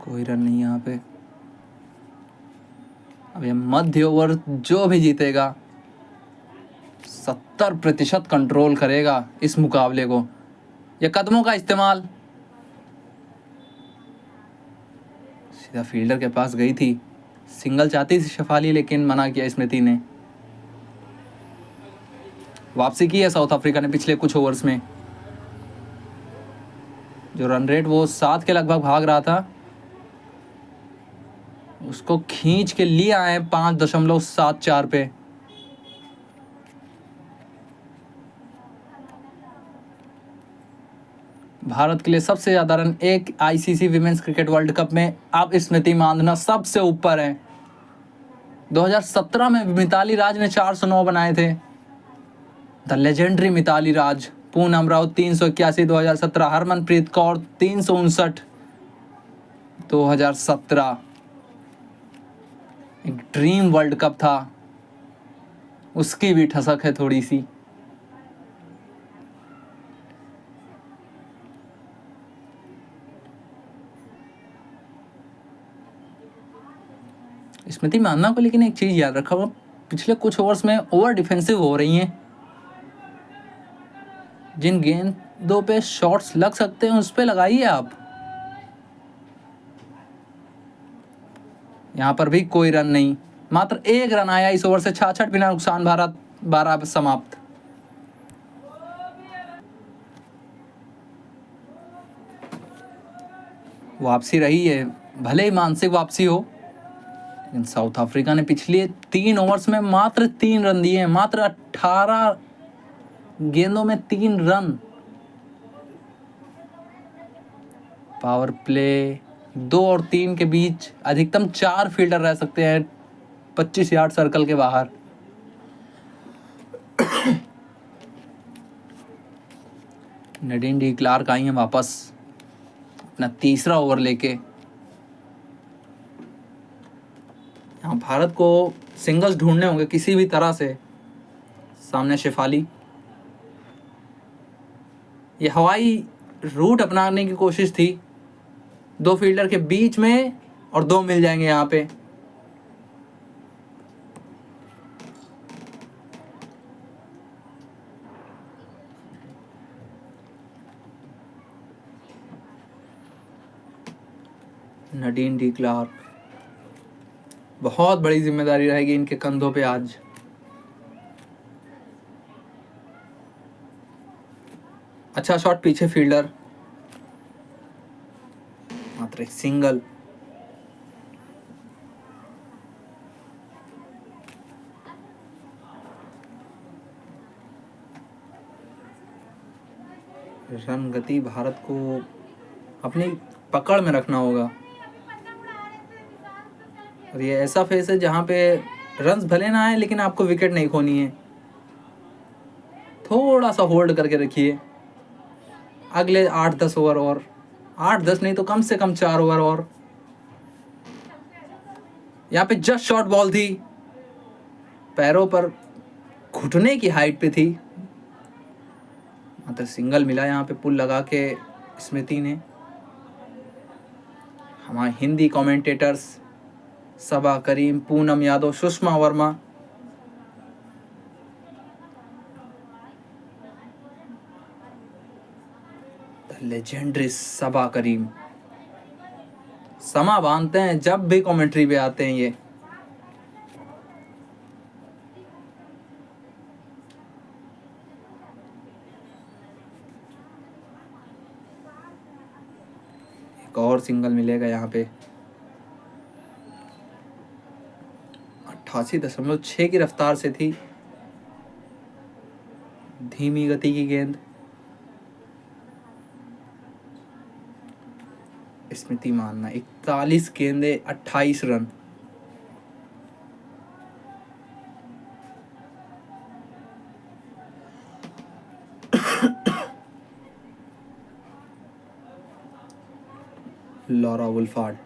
A: कोई रन नहीं यहाँ पे। अब ये मध्य ओवर जो भी जीतेगा 70% कंट्रोल करेगा इस मुकाबले को। ये कदमों का इस्तेमाल, सीधा फील्डर के पास गई थी, सिंगल चाहती थी शेफाली, लेकिन मना किया स्मृति ने। वापसी की है साउथ अफ्रीका ने पिछले कुछ ओवर्स में। जो रन रेट वो 7 के लगभग भाग रहा था, उसको खींच के लिए आए 5.74 पे। भारत के लिए सबसे ज़्यादा रन एक ICC women's cricket world cup में अब स्मृति मांधाना सबसे ऊपर है। 2017 में मिताली राज ने 409 बनाए थे। द लेजेंडरी मिताली राज। पूनम राउत 381 2017, हरमनप्रीत कौर 359 2017। एक ड्रीम वर्ल्ड कप था, उसकी भी ठसक है थोड़ी सी। स्मृति मानना को लेकिन एक चीज याद रखा, वो पिछले कुछ ओवर्स में ओवर डिफेंसिव हो रही हैं। जिन गेंदों पे शॉट्स लग सकते हैं उस पे लगाइए आप। यहाँ पर भी कोई रन नहीं, मात्र 1 रन आया इस ओवर से। 66 बिना नुकसान, भारत 12 समाप्त। वापसी रही है, भले ही मानसिक वापसी हो, लेकिन साउथ अफ्रीका ने पिछले 3 ओवर्स में मात्र 3 रन दिए हैं। मात्र 18 गेंदों में 3 रन। पावर प्ले 2 और 3 के बीच अधिकतम 4 फील्डर रह सकते हैं 25 यार्ड सर्कल के बाहर। नडीन डी क्लार्क आई हैं वापस अपना तीसरा ओवर लेके। यहाँ भारत को सिंगल्स ढूंढने होंगे किसी भी तरह से। सामने शेफाली, ये हवाई रूट अपनाने की कोशिश थी। 2 फील्डर के बीच में और 2 मिल जाएंगे यहाँ पे। नडीन डी क्लार्क, बहुत बड़ी जिम्मेदारी रहेगी इनके कंधों पे आज। अच्छा शॉट, पीछे फील्डर, मात्र एक सिंगल। रन गति भारत को अपनी पकड़ में रखना होगा। और ये ऐसा फेस है जहाँ पे रन्स भले ना आए लेकिन आपको विकेट नहीं खोनी है। थोड़ा सा होल्ड करके रखिए अगले 8-10 ओवर और। 8-10 नहीं तो कम से कम 4 ओवर और। यहाँ पे जस्ट शॉर्ट बॉल थी, पैरों पर घुटने की हाइट पे थी, मतलब सिंगल मिला यहाँ पे पुल लगा के स्मृति ने। हमारे हिंदी कमेंटेटर्स सबा करीम, पूनम यादव, सुषमा वर्मा, लेजेंडरी सबा करीम समा बांधते हैं जब भी कमेंट्री पे आते हैं ये। एक और सिंगल मिलेगा यहाँ पे। 88.6 की रफ्तार से थी, धीमी गति की गेंद। स्मृति मानना 41 गेंदे 28 रन। लॉरा वुल्फार्ड,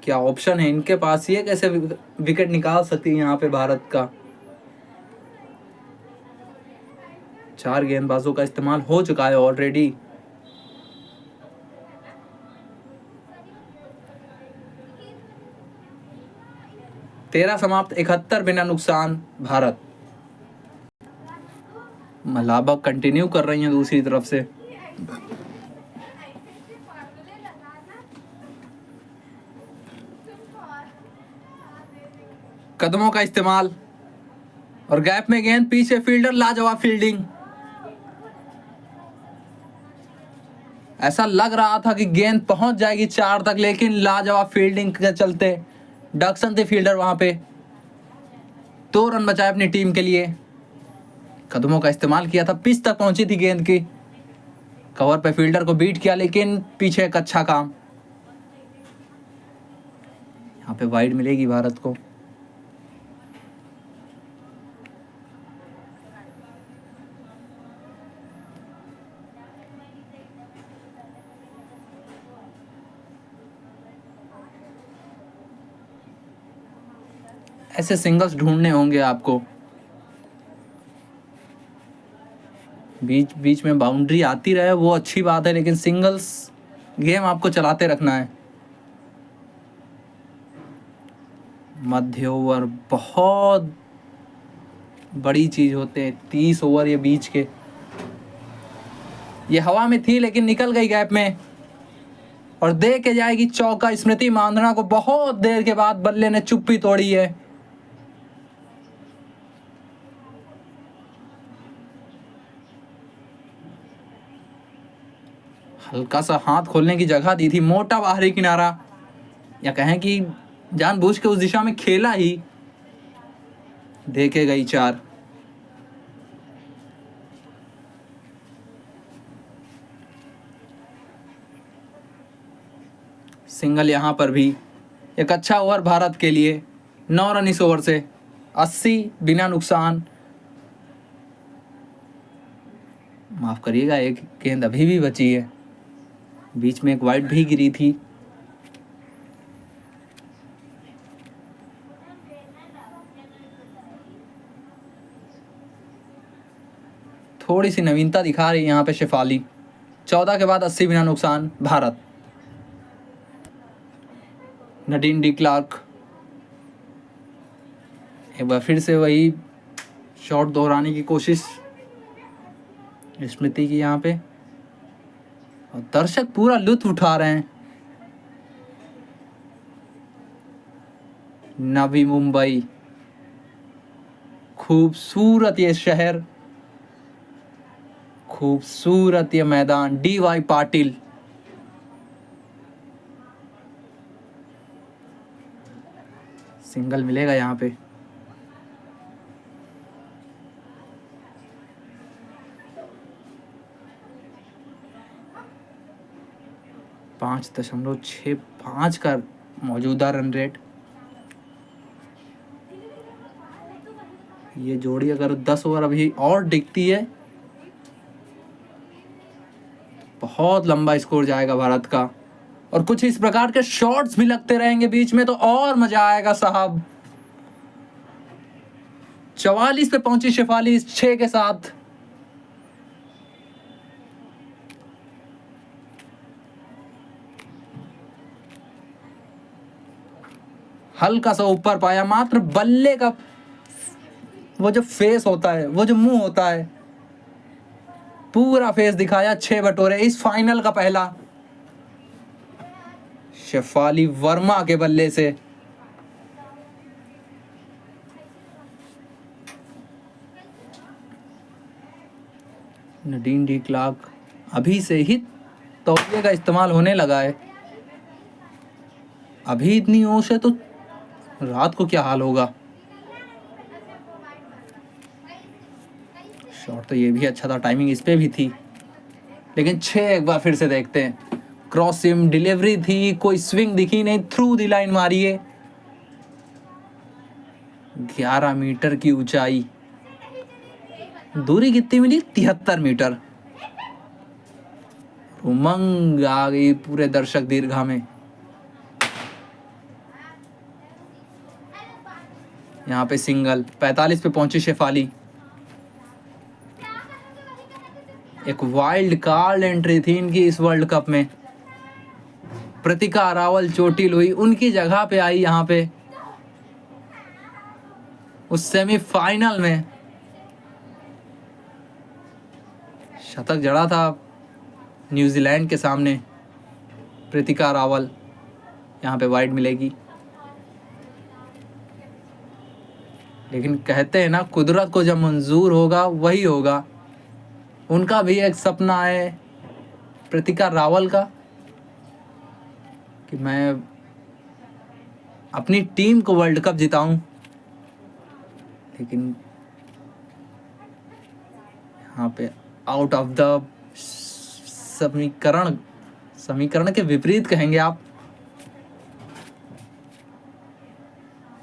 A: क्या ऑप्शन है इनके पास, ये कैसे विकेट निकाल सकती है यहाँ पे भारत का। 4 गेंदबाजों का इस्तेमाल हो चुका है ऑलरेडी। तेरह समाप्त, 71 बिना नुकसान भारत। मलाबा कंटिन्यू कर रही हैं दूसरी तरफ से। कदमों का इस्तेमाल, और गैप में गेंद, पीछे फील्डर, लाजवाब फील्डिंग। ऐसा लग रहा था कि गेंद पहुंच जाएगी 4 तक, लेकिन लाजवाब फील्डिंग के चलते डक्सन थे फील्डर वहां पे, 2 रन बचाए अपनी टीम के लिए। कदमों का इस्तेमाल किया था, पिच तक पहुंची थी गेंद की, कवर पे फील्डर को बीट किया, लेकिन पीछे एक अच्छा काम। यहाँ पे वाइड मिलेगी भारत को। ऐसे सिंगल्स ढूंढने होंगे आपको, बीच बीच में बाउंड्री आती रहे वो अच्छी बात है, लेकिन सिंगल्स गेम आपको चलाते रखना है। मध्य ओवर बहुत बड़ी चीज होते हैं, 30 ओवर ये बीच के। ये हवा में थी लेकिन निकल गई गैप में, और दे के जाएगी चौका। स्मृति मांधना को बहुत देर के बाद बल्ले ने चुप्पी तोड़ी है। हल्का सा हाथ खोलने की जगह दी थी, मोटा बाहरी किनारा, या कहें कि जानबूझ के उस दिशा में खेला ही, देखे गई 4। सिंगल यहां पर भी। एक अच्छा ओवर भारत के लिए, 9 रन इस ओवर से, 80 बिना नुकसान। माफ करिएगा, एक गेंद अभी भी बची है, बीच में एक वाइड भी गिरी थी। थोड़ी सी नवीनता दिखा रही है यहाँ पे शेफाली। 14 के बाद 80 बिना नुकसान भारत। नडीन डी क्लार्क एक बार फिर से वही शॉट दोहराने की कोशिश स्मृति की यहाँ पे, और दर्शक पूरा लुत्फ उठा रहे हैं। नवी मुंबई, खूबसूरत ये शहर, खूबसूरत ये मैदान। DY पाटिल, सिंगल मिलेगा यहाँ पे। .65 का मौजूदा रन रेट। ये जोड़ी अगर 10 ओवर अभी और दिखती है, बहुत लंबा स्कोर जाएगा भारत का। और कुछ इस प्रकार के शॉट्स भी लगते रहेंगे बीच में तो और मजा आएगा साहब। 44 पे पहुंची शेफाली 6 के साथ। हल्का सा ऊपर पाया, मात्र बल्ले का वो जो फेस होता है, वो जो मुंह होता है, पूरा फेस दिखाया। 6 बटोरे इस फाइनल का पहला। शेफाली वर्मा के बल्ले से। नडीन डी क्लार्क अभी से ही तौलिए का इस्तेमाल होने लगा है। अभी इतनी होश है तो रात को क्या हाल होगा। शॉट तो ये भी अच्छा था, टाइमिंग इस पे भी थी, लेकिन 6 एक बार फिर से देखते हैं। क्रॉस सिम डिलीवरी थी, कोई स्विंग दिखी नहीं, थ्रू दी लाइन मारिए। 11 मीटर की ऊंचाई, दूरी कितनी मिली? 73 मीटर। उमंग आ गई पूरे दर्शक दीर्घा में। यहाँ पे सिंगल। 45 पे पहुंची शेफाली। एक वाइल्ड कार्ड एंट्री थी इनकी इस वर्ल्ड कप में। प्रतिका रावल चोटिल हुई, उनकी जगह पे आई यहाँ पे उस सेमीफाइनल में। शतक जड़ा था न्यूजीलैंड के सामने प्रतिका रावल। यहाँ पे वाइड मिलेगी। लेकिन कहते हैं ना, कुदरत को जब मंजूर होगा वही होगा। उनका भी एक सपना है प्रतिका रावल का कि मैं अपनी टीम को वर्ल्ड कप जिताऊं, लेकिन यहाँ पे आउट ऑफ द समीकरण के विपरीत कहेंगे आप।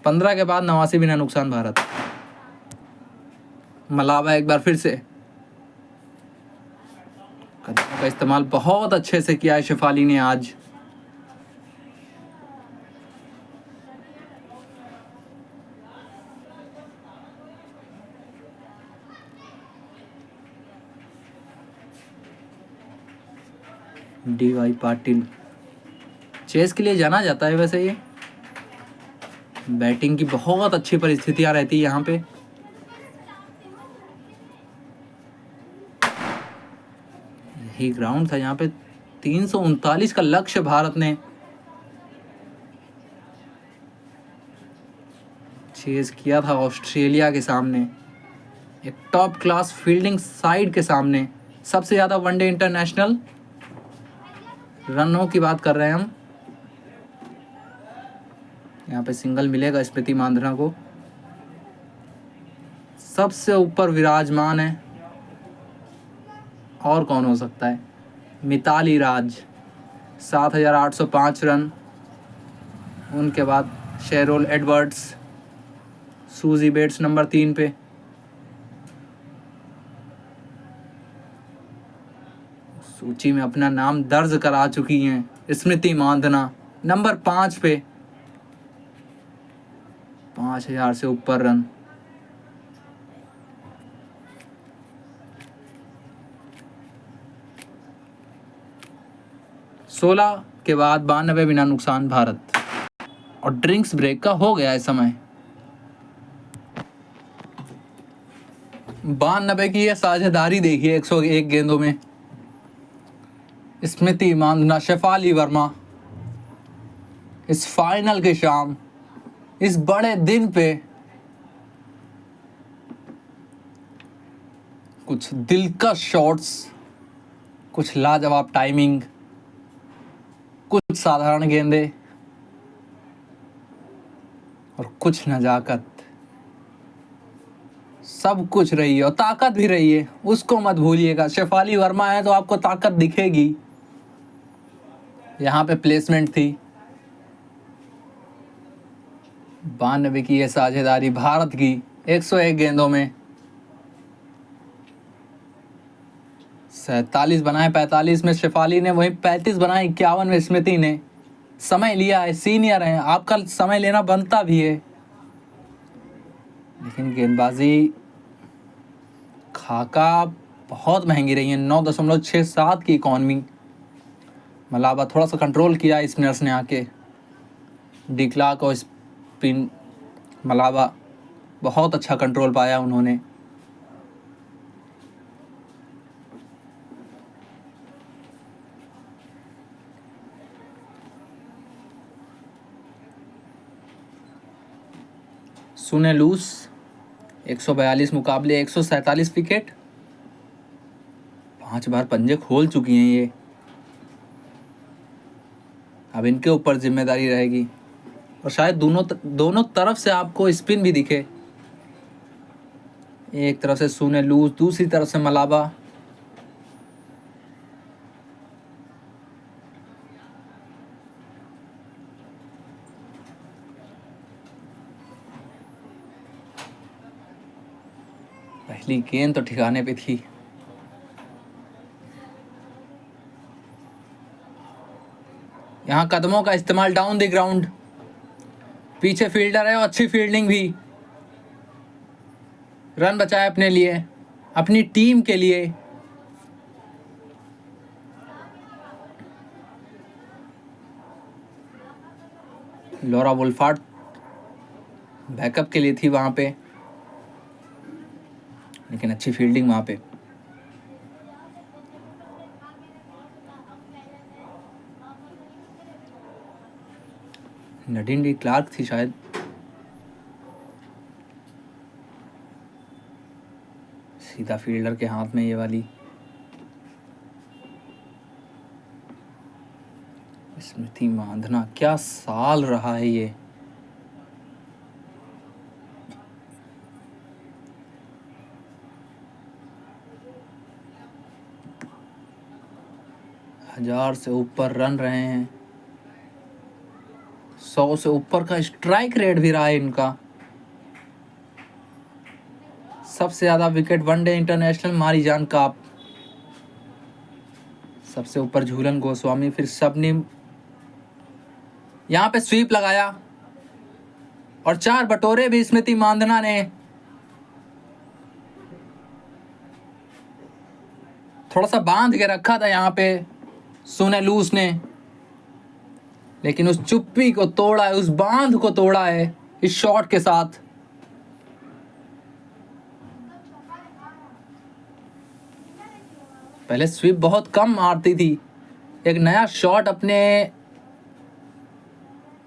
A: 15 के बाद 89 बिना नुकसान भारत। मलाबा एक बार फिर से, कदमों का इस्तेमाल बहुत अच्छे से किया है शेफाली ने आज। DY पाटिल चेस के लिए जाना जाता है वैसे। ये बैटिंग की बहुत अच्छी परिस्थितियां रहती है यहाँ पे। यही ग्राउंड था यहाँ पे 339 का लक्ष्य भारत ने चेस किया था ऑस्ट्रेलिया के सामने, एक टॉप क्लास फील्डिंग साइड के सामने। सबसे ज़्यादा वनडे इंटरनेशनल रनों की बात कर रहे हैं हम। यहाँ पे सिंगल मिलेगा स्मृति मांधाना को। सबसे ऊपर विराजमान है, और कौन हो सकता है, मिताली राज 7,805 रन। उनके बाद शेरोल एडवर्ड्स, सूजी बेट्स नंबर 3 पे। सूची में अपना नाम दर्ज करा चुकी हैं स्मृति मांधाना नंबर 5 पे, 5,000 से ऊपर रन। सोलह के बाद 92 बिना नुकसान भारत। और ड्रिंक्स ब्रेक का हो गया है समय। 92 की ये साझेदारी देखिए 101 गेंदों में। स्मृति मांधाना, शेफाली वर्मा, इस फाइनल के शाम, इस बड़े दिन पे कुछ दिलकश शॉट्स, कुछ लाजवाब टाइमिंग, कुछ साधारण गेंदे और कुछ नजाकत, सब कुछ रही है। और ताकत भी रही है, उसको मत भूलिएगा। शेफाली वर्मा है तो आपको ताकत दिखेगी। यहाँ पे प्लेसमेंट थी। 92 की ये साझेदारी भारत की 101 गेंदों में। 47 बनाए 45 में शेफाली ने, वहीं 35 बनाए 51 में स्मृति ने। समय लिया है, सीनियर हैं, आपका समय लेना बनता भी है। लेकिन गेंदबाजी खाका बहुत महंगी रही है। 9.67 की इकॉनमी। मलाबा थोड़ा सा कंट्रोल किया स्पिनर्स ने आके। डिक्लार्क और स्पिन मलाबा बहुत अच्छा कंट्रोल पाया उन्होंने। सुने लूस 142 मुकाबले 147 विकेट, 5 बार पंजे खोल चुकी हैं ये। अब इनके ऊपर जिम्मेदारी रहेगी। और शायद दोनों तरफ से आपको स्पिन भी दिखे। एक तरफ से सुने लूस, दूसरी तरफ से मलाबा। पहली गेंद तो ठिकाने पे थी। यहाँ कदमों का इस्तेमाल डाउन द ग्राउंड। पीछे फील्डर है और अच्छी फील्डिंग भी। रन बचाए अपने लिए, अपनी टीम के लिए। लॉरा वुल्फार्ड बैकअप के लिए थी वहां पे, लेकिन अच्छी फील्डिंग वहां पे। नडीन डी क्लार्क थी शायद। सीधा फील्डर के हाथ में ये वाली। स्मृति मांधना, क्या साल रहा है ये। हजार से ऊपर रन रहे हैं, 100 से ऊपर का स्ट्राइक रेट भी रहा है इनका। सबसे ज्यादा विकेट वनडे इंटरनेशनल मारीजान काप, सबसे ऊपर झूलन गोस्वामी, फिर शबनम। यहाँ पे स्वीप लगाया और 4 बटोरे भी स्मृति मांधना ने। थोड़ा सा बांध के रखा था यहाँ पे सुनेलूस ने, लेकिन उस चुप्पी को तोड़ा है, उस बांध को तोड़ा है इस शॉट के साथ। पहले स्वीप बहुत कम मारती थी, एक नया शॉट अपने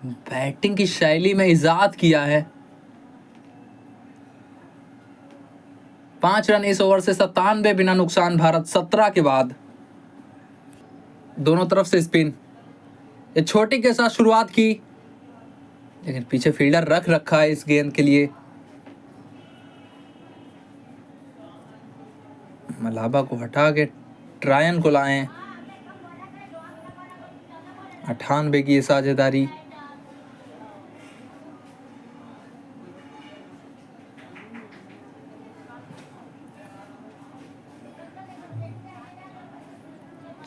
A: बैटिंग की शैली में इजाद किया है। 5 रन इस ओवर से 97 बिना नुकसान भारत 17 के बाद। दोनों तरफ से स्पिन, ये छोटी के साथ शुरुआत की, लेकिन पीछे फील्डर रख रखा है इस गेंद के लिए। मलाबा को हटा के ट्रायन को लाएं। 98 की ये साझेदारी।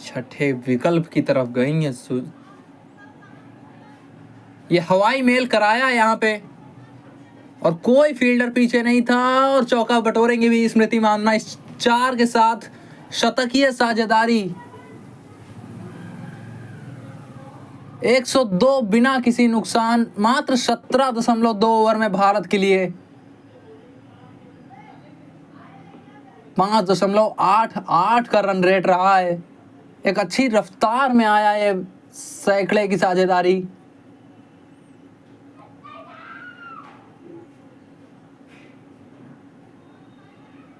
A: छठे विकल्प की तरफ गई है ये हवाई मेल कराया यहाँ पे, और कोई फील्डर पीछे नहीं था, और चौका बटोरेंगे भी स्मृति मांधना इस 4 के साथ। शतकीय साझेदारी, 102 बिना किसी नुकसान, मात्र 17.2 ओवर में भारत के लिए 5.88 का रन रेट रहा है। एक अच्छी रफ्तार में आया ये सैकड़े की साझेदारी।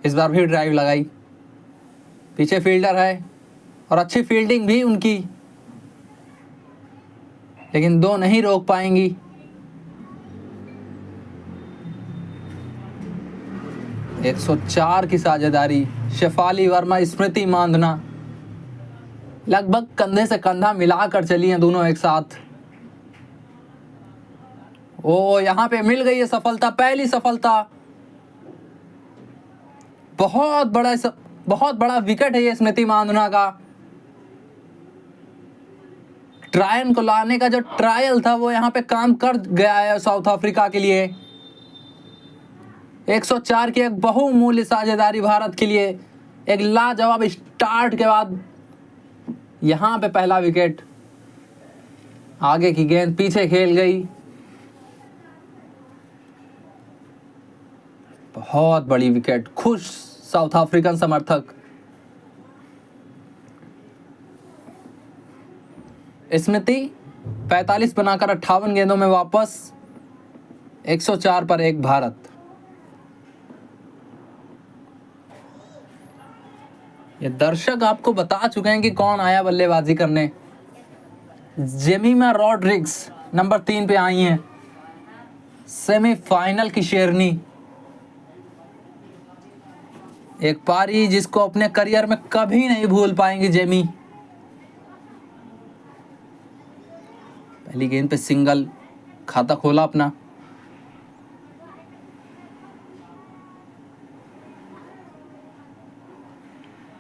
A: इस बार भी ड्राइव लगाई, पीछे फील्डर है और अच्छी फील्डिंग भी उनकी, लेकिन 2 नहीं रोक पाएंगी। एक 104 की साझेदारी, शेफाली वर्मा स्मृति मांधना लगभग कंधे से कंधा मिलाकर चली हैं दोनों एक साथ। ओ यहाँ पे मिल गई है सफलता, पहली सफलता। बहुत बड़ा विकेट है ये स्मृति मांधना का। ट्रायन को लाने का जो ट्रायल था वो यहाँ पे काम कर गया है साउथ अफ्रीका के लिए। 104 की एक बहुमूल्य साझेदारी भारत के लिए। एक लाजवाब स्टार्ट के बाद यहाँ पे पहला विकेट। आगे की गेंद पीछे खेल गई, बहुत बड़ी विकेट। खुश साउथ अफ्रीकन समर्थक। स्मृति 45 बनाकर 58 गेंदों में वापस। 104 पर 1 भारत। ये दर्शक आपको बता चुके हैं कि कौन आया बल्लेबाजी करने। जेमिमा रॉड्रिग्स नंबर 3 पे आई हैं, सेमीफाइनल की शेरनी। एक पारी जिसको अपने करियर में कभी नहीं भूल पाएंगे जेमी। पहली गेंद पे सिंगल, खाता खोला अपना।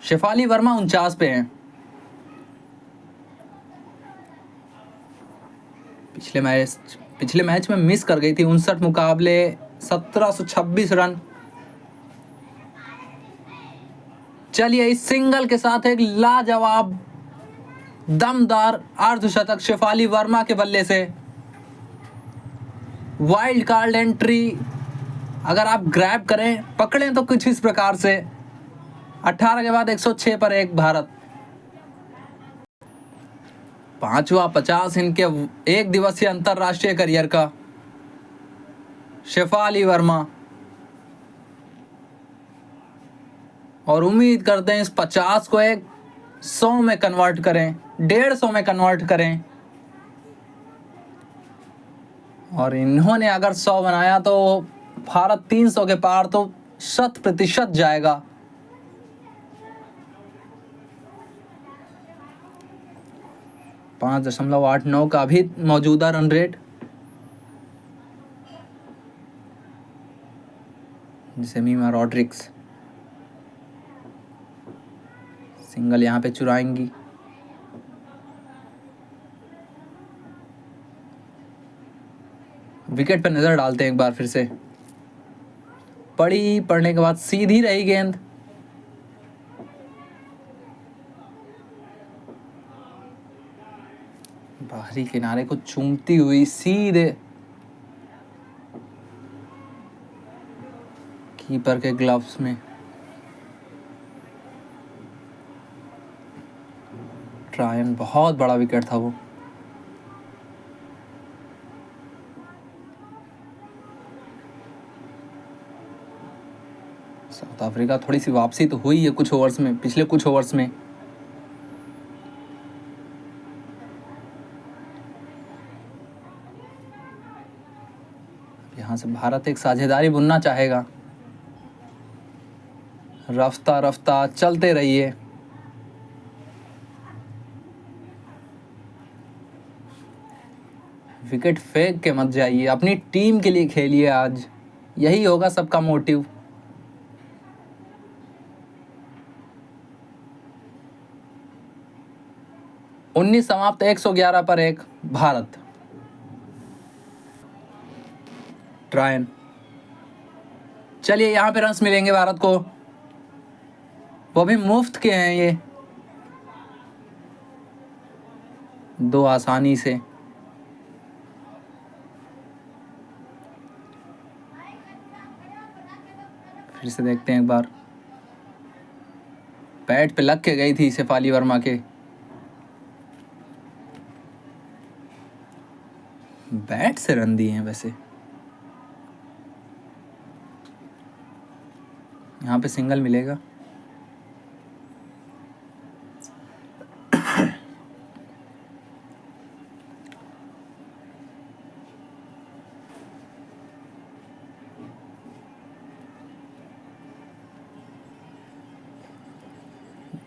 A: शेफाली वर्मा 49 पे हैं। पिछले मैच में मिस कर गई थी। 59 मुकाबले 1726 रन। चलिए इस सिंगल के साथ एक लाजवाब दमदार अर्धशतक शेफाली वर्मा के बल्ले से। वाइल्ड कार्ड एंट्री अगर आप ग्रैब करें, पकड़ें तो कुछ इस प्रकार से। 18 के बाद 106 पर 1 भारत। 5वां 50 इनके एक दिवसीय अंतरराष्ट्रीय करियर का। शेफाली वर्मा और उम्मीद करते हैं इस 50 को एक 100 में कन्वर्ट करें, 150 में कन्वर्ट करें। और इन्होंने अगर 100 बनाया तो भारत 300 के पार तो 100% जाएगा। .89 का अभी मौजूदा run rate, Jemimah Rodrigues single यहाँ पे चुराएंगी। विकेट पे नजर डालते हैं एक बार फिर से। पड़ने के बाद सीधी रही गेंद, बाहरी किनारे को चूमती हुई सीधे कीपर के ग्लव्स में। ट्रायन, बहुत बड़ा विकेट था वो। साउथ अफ्रीका थोड़ी सी वापसी तो हुई है कुछ ओवर्स में, पिछले कुछ ओवर्स में। यहाँ से भारत एक साझेदारी बुनना चाहेगा। रफ्ता रफ्ता चलते रहिए। विकेट फेंक के मत जाइए, अपनी टीम के लिए खेलिए आज, यही होगा सबका मोटिव। उन्नीस समाप्त 111 पर 1 भारत। ट्रायन, चलिए यहाँ पे रन्स मिलेंगे भारत को, वो भी मुफ्त के हैं ये, 2 आसानी से। फिर से देखते हैं एक बार, बैट पे लग के गई थी शेफाली वर्मा के। बैट से रन दिए हैं वैसे। यहाँ पे सिंगल मिलेगा।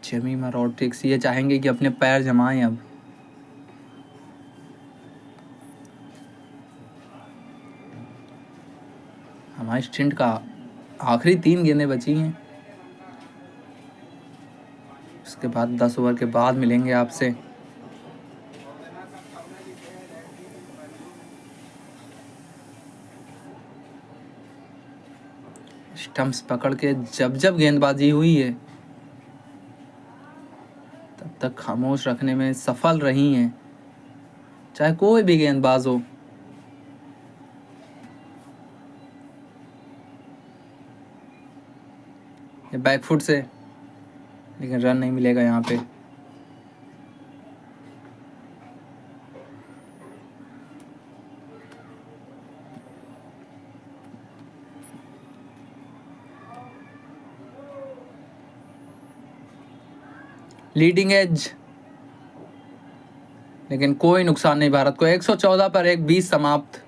A: जेमिमा रॉड्रिक्स ये चाहेंगे कि अपने पैर जमाएं अब। हमारे स्टिंट का आखिरी 3 गेंदें बची हैं, उसके बाद 10 ओवर के बाद मिलेंगे आपसे। स्टंप्स पकड़ के जब जब गेंदबाजी हुई है तब तक खामोश रखने में सफल रही हैं, चाहे कोई भी गेंदबाज हो। ये बैकफुट से, लेकिन रन नहीं मिलेगा यहाँ पे। लीडिंग एज, लेकिन कोई नुकसान नहीं भारत को। 114 पर 1 20 समाप्त।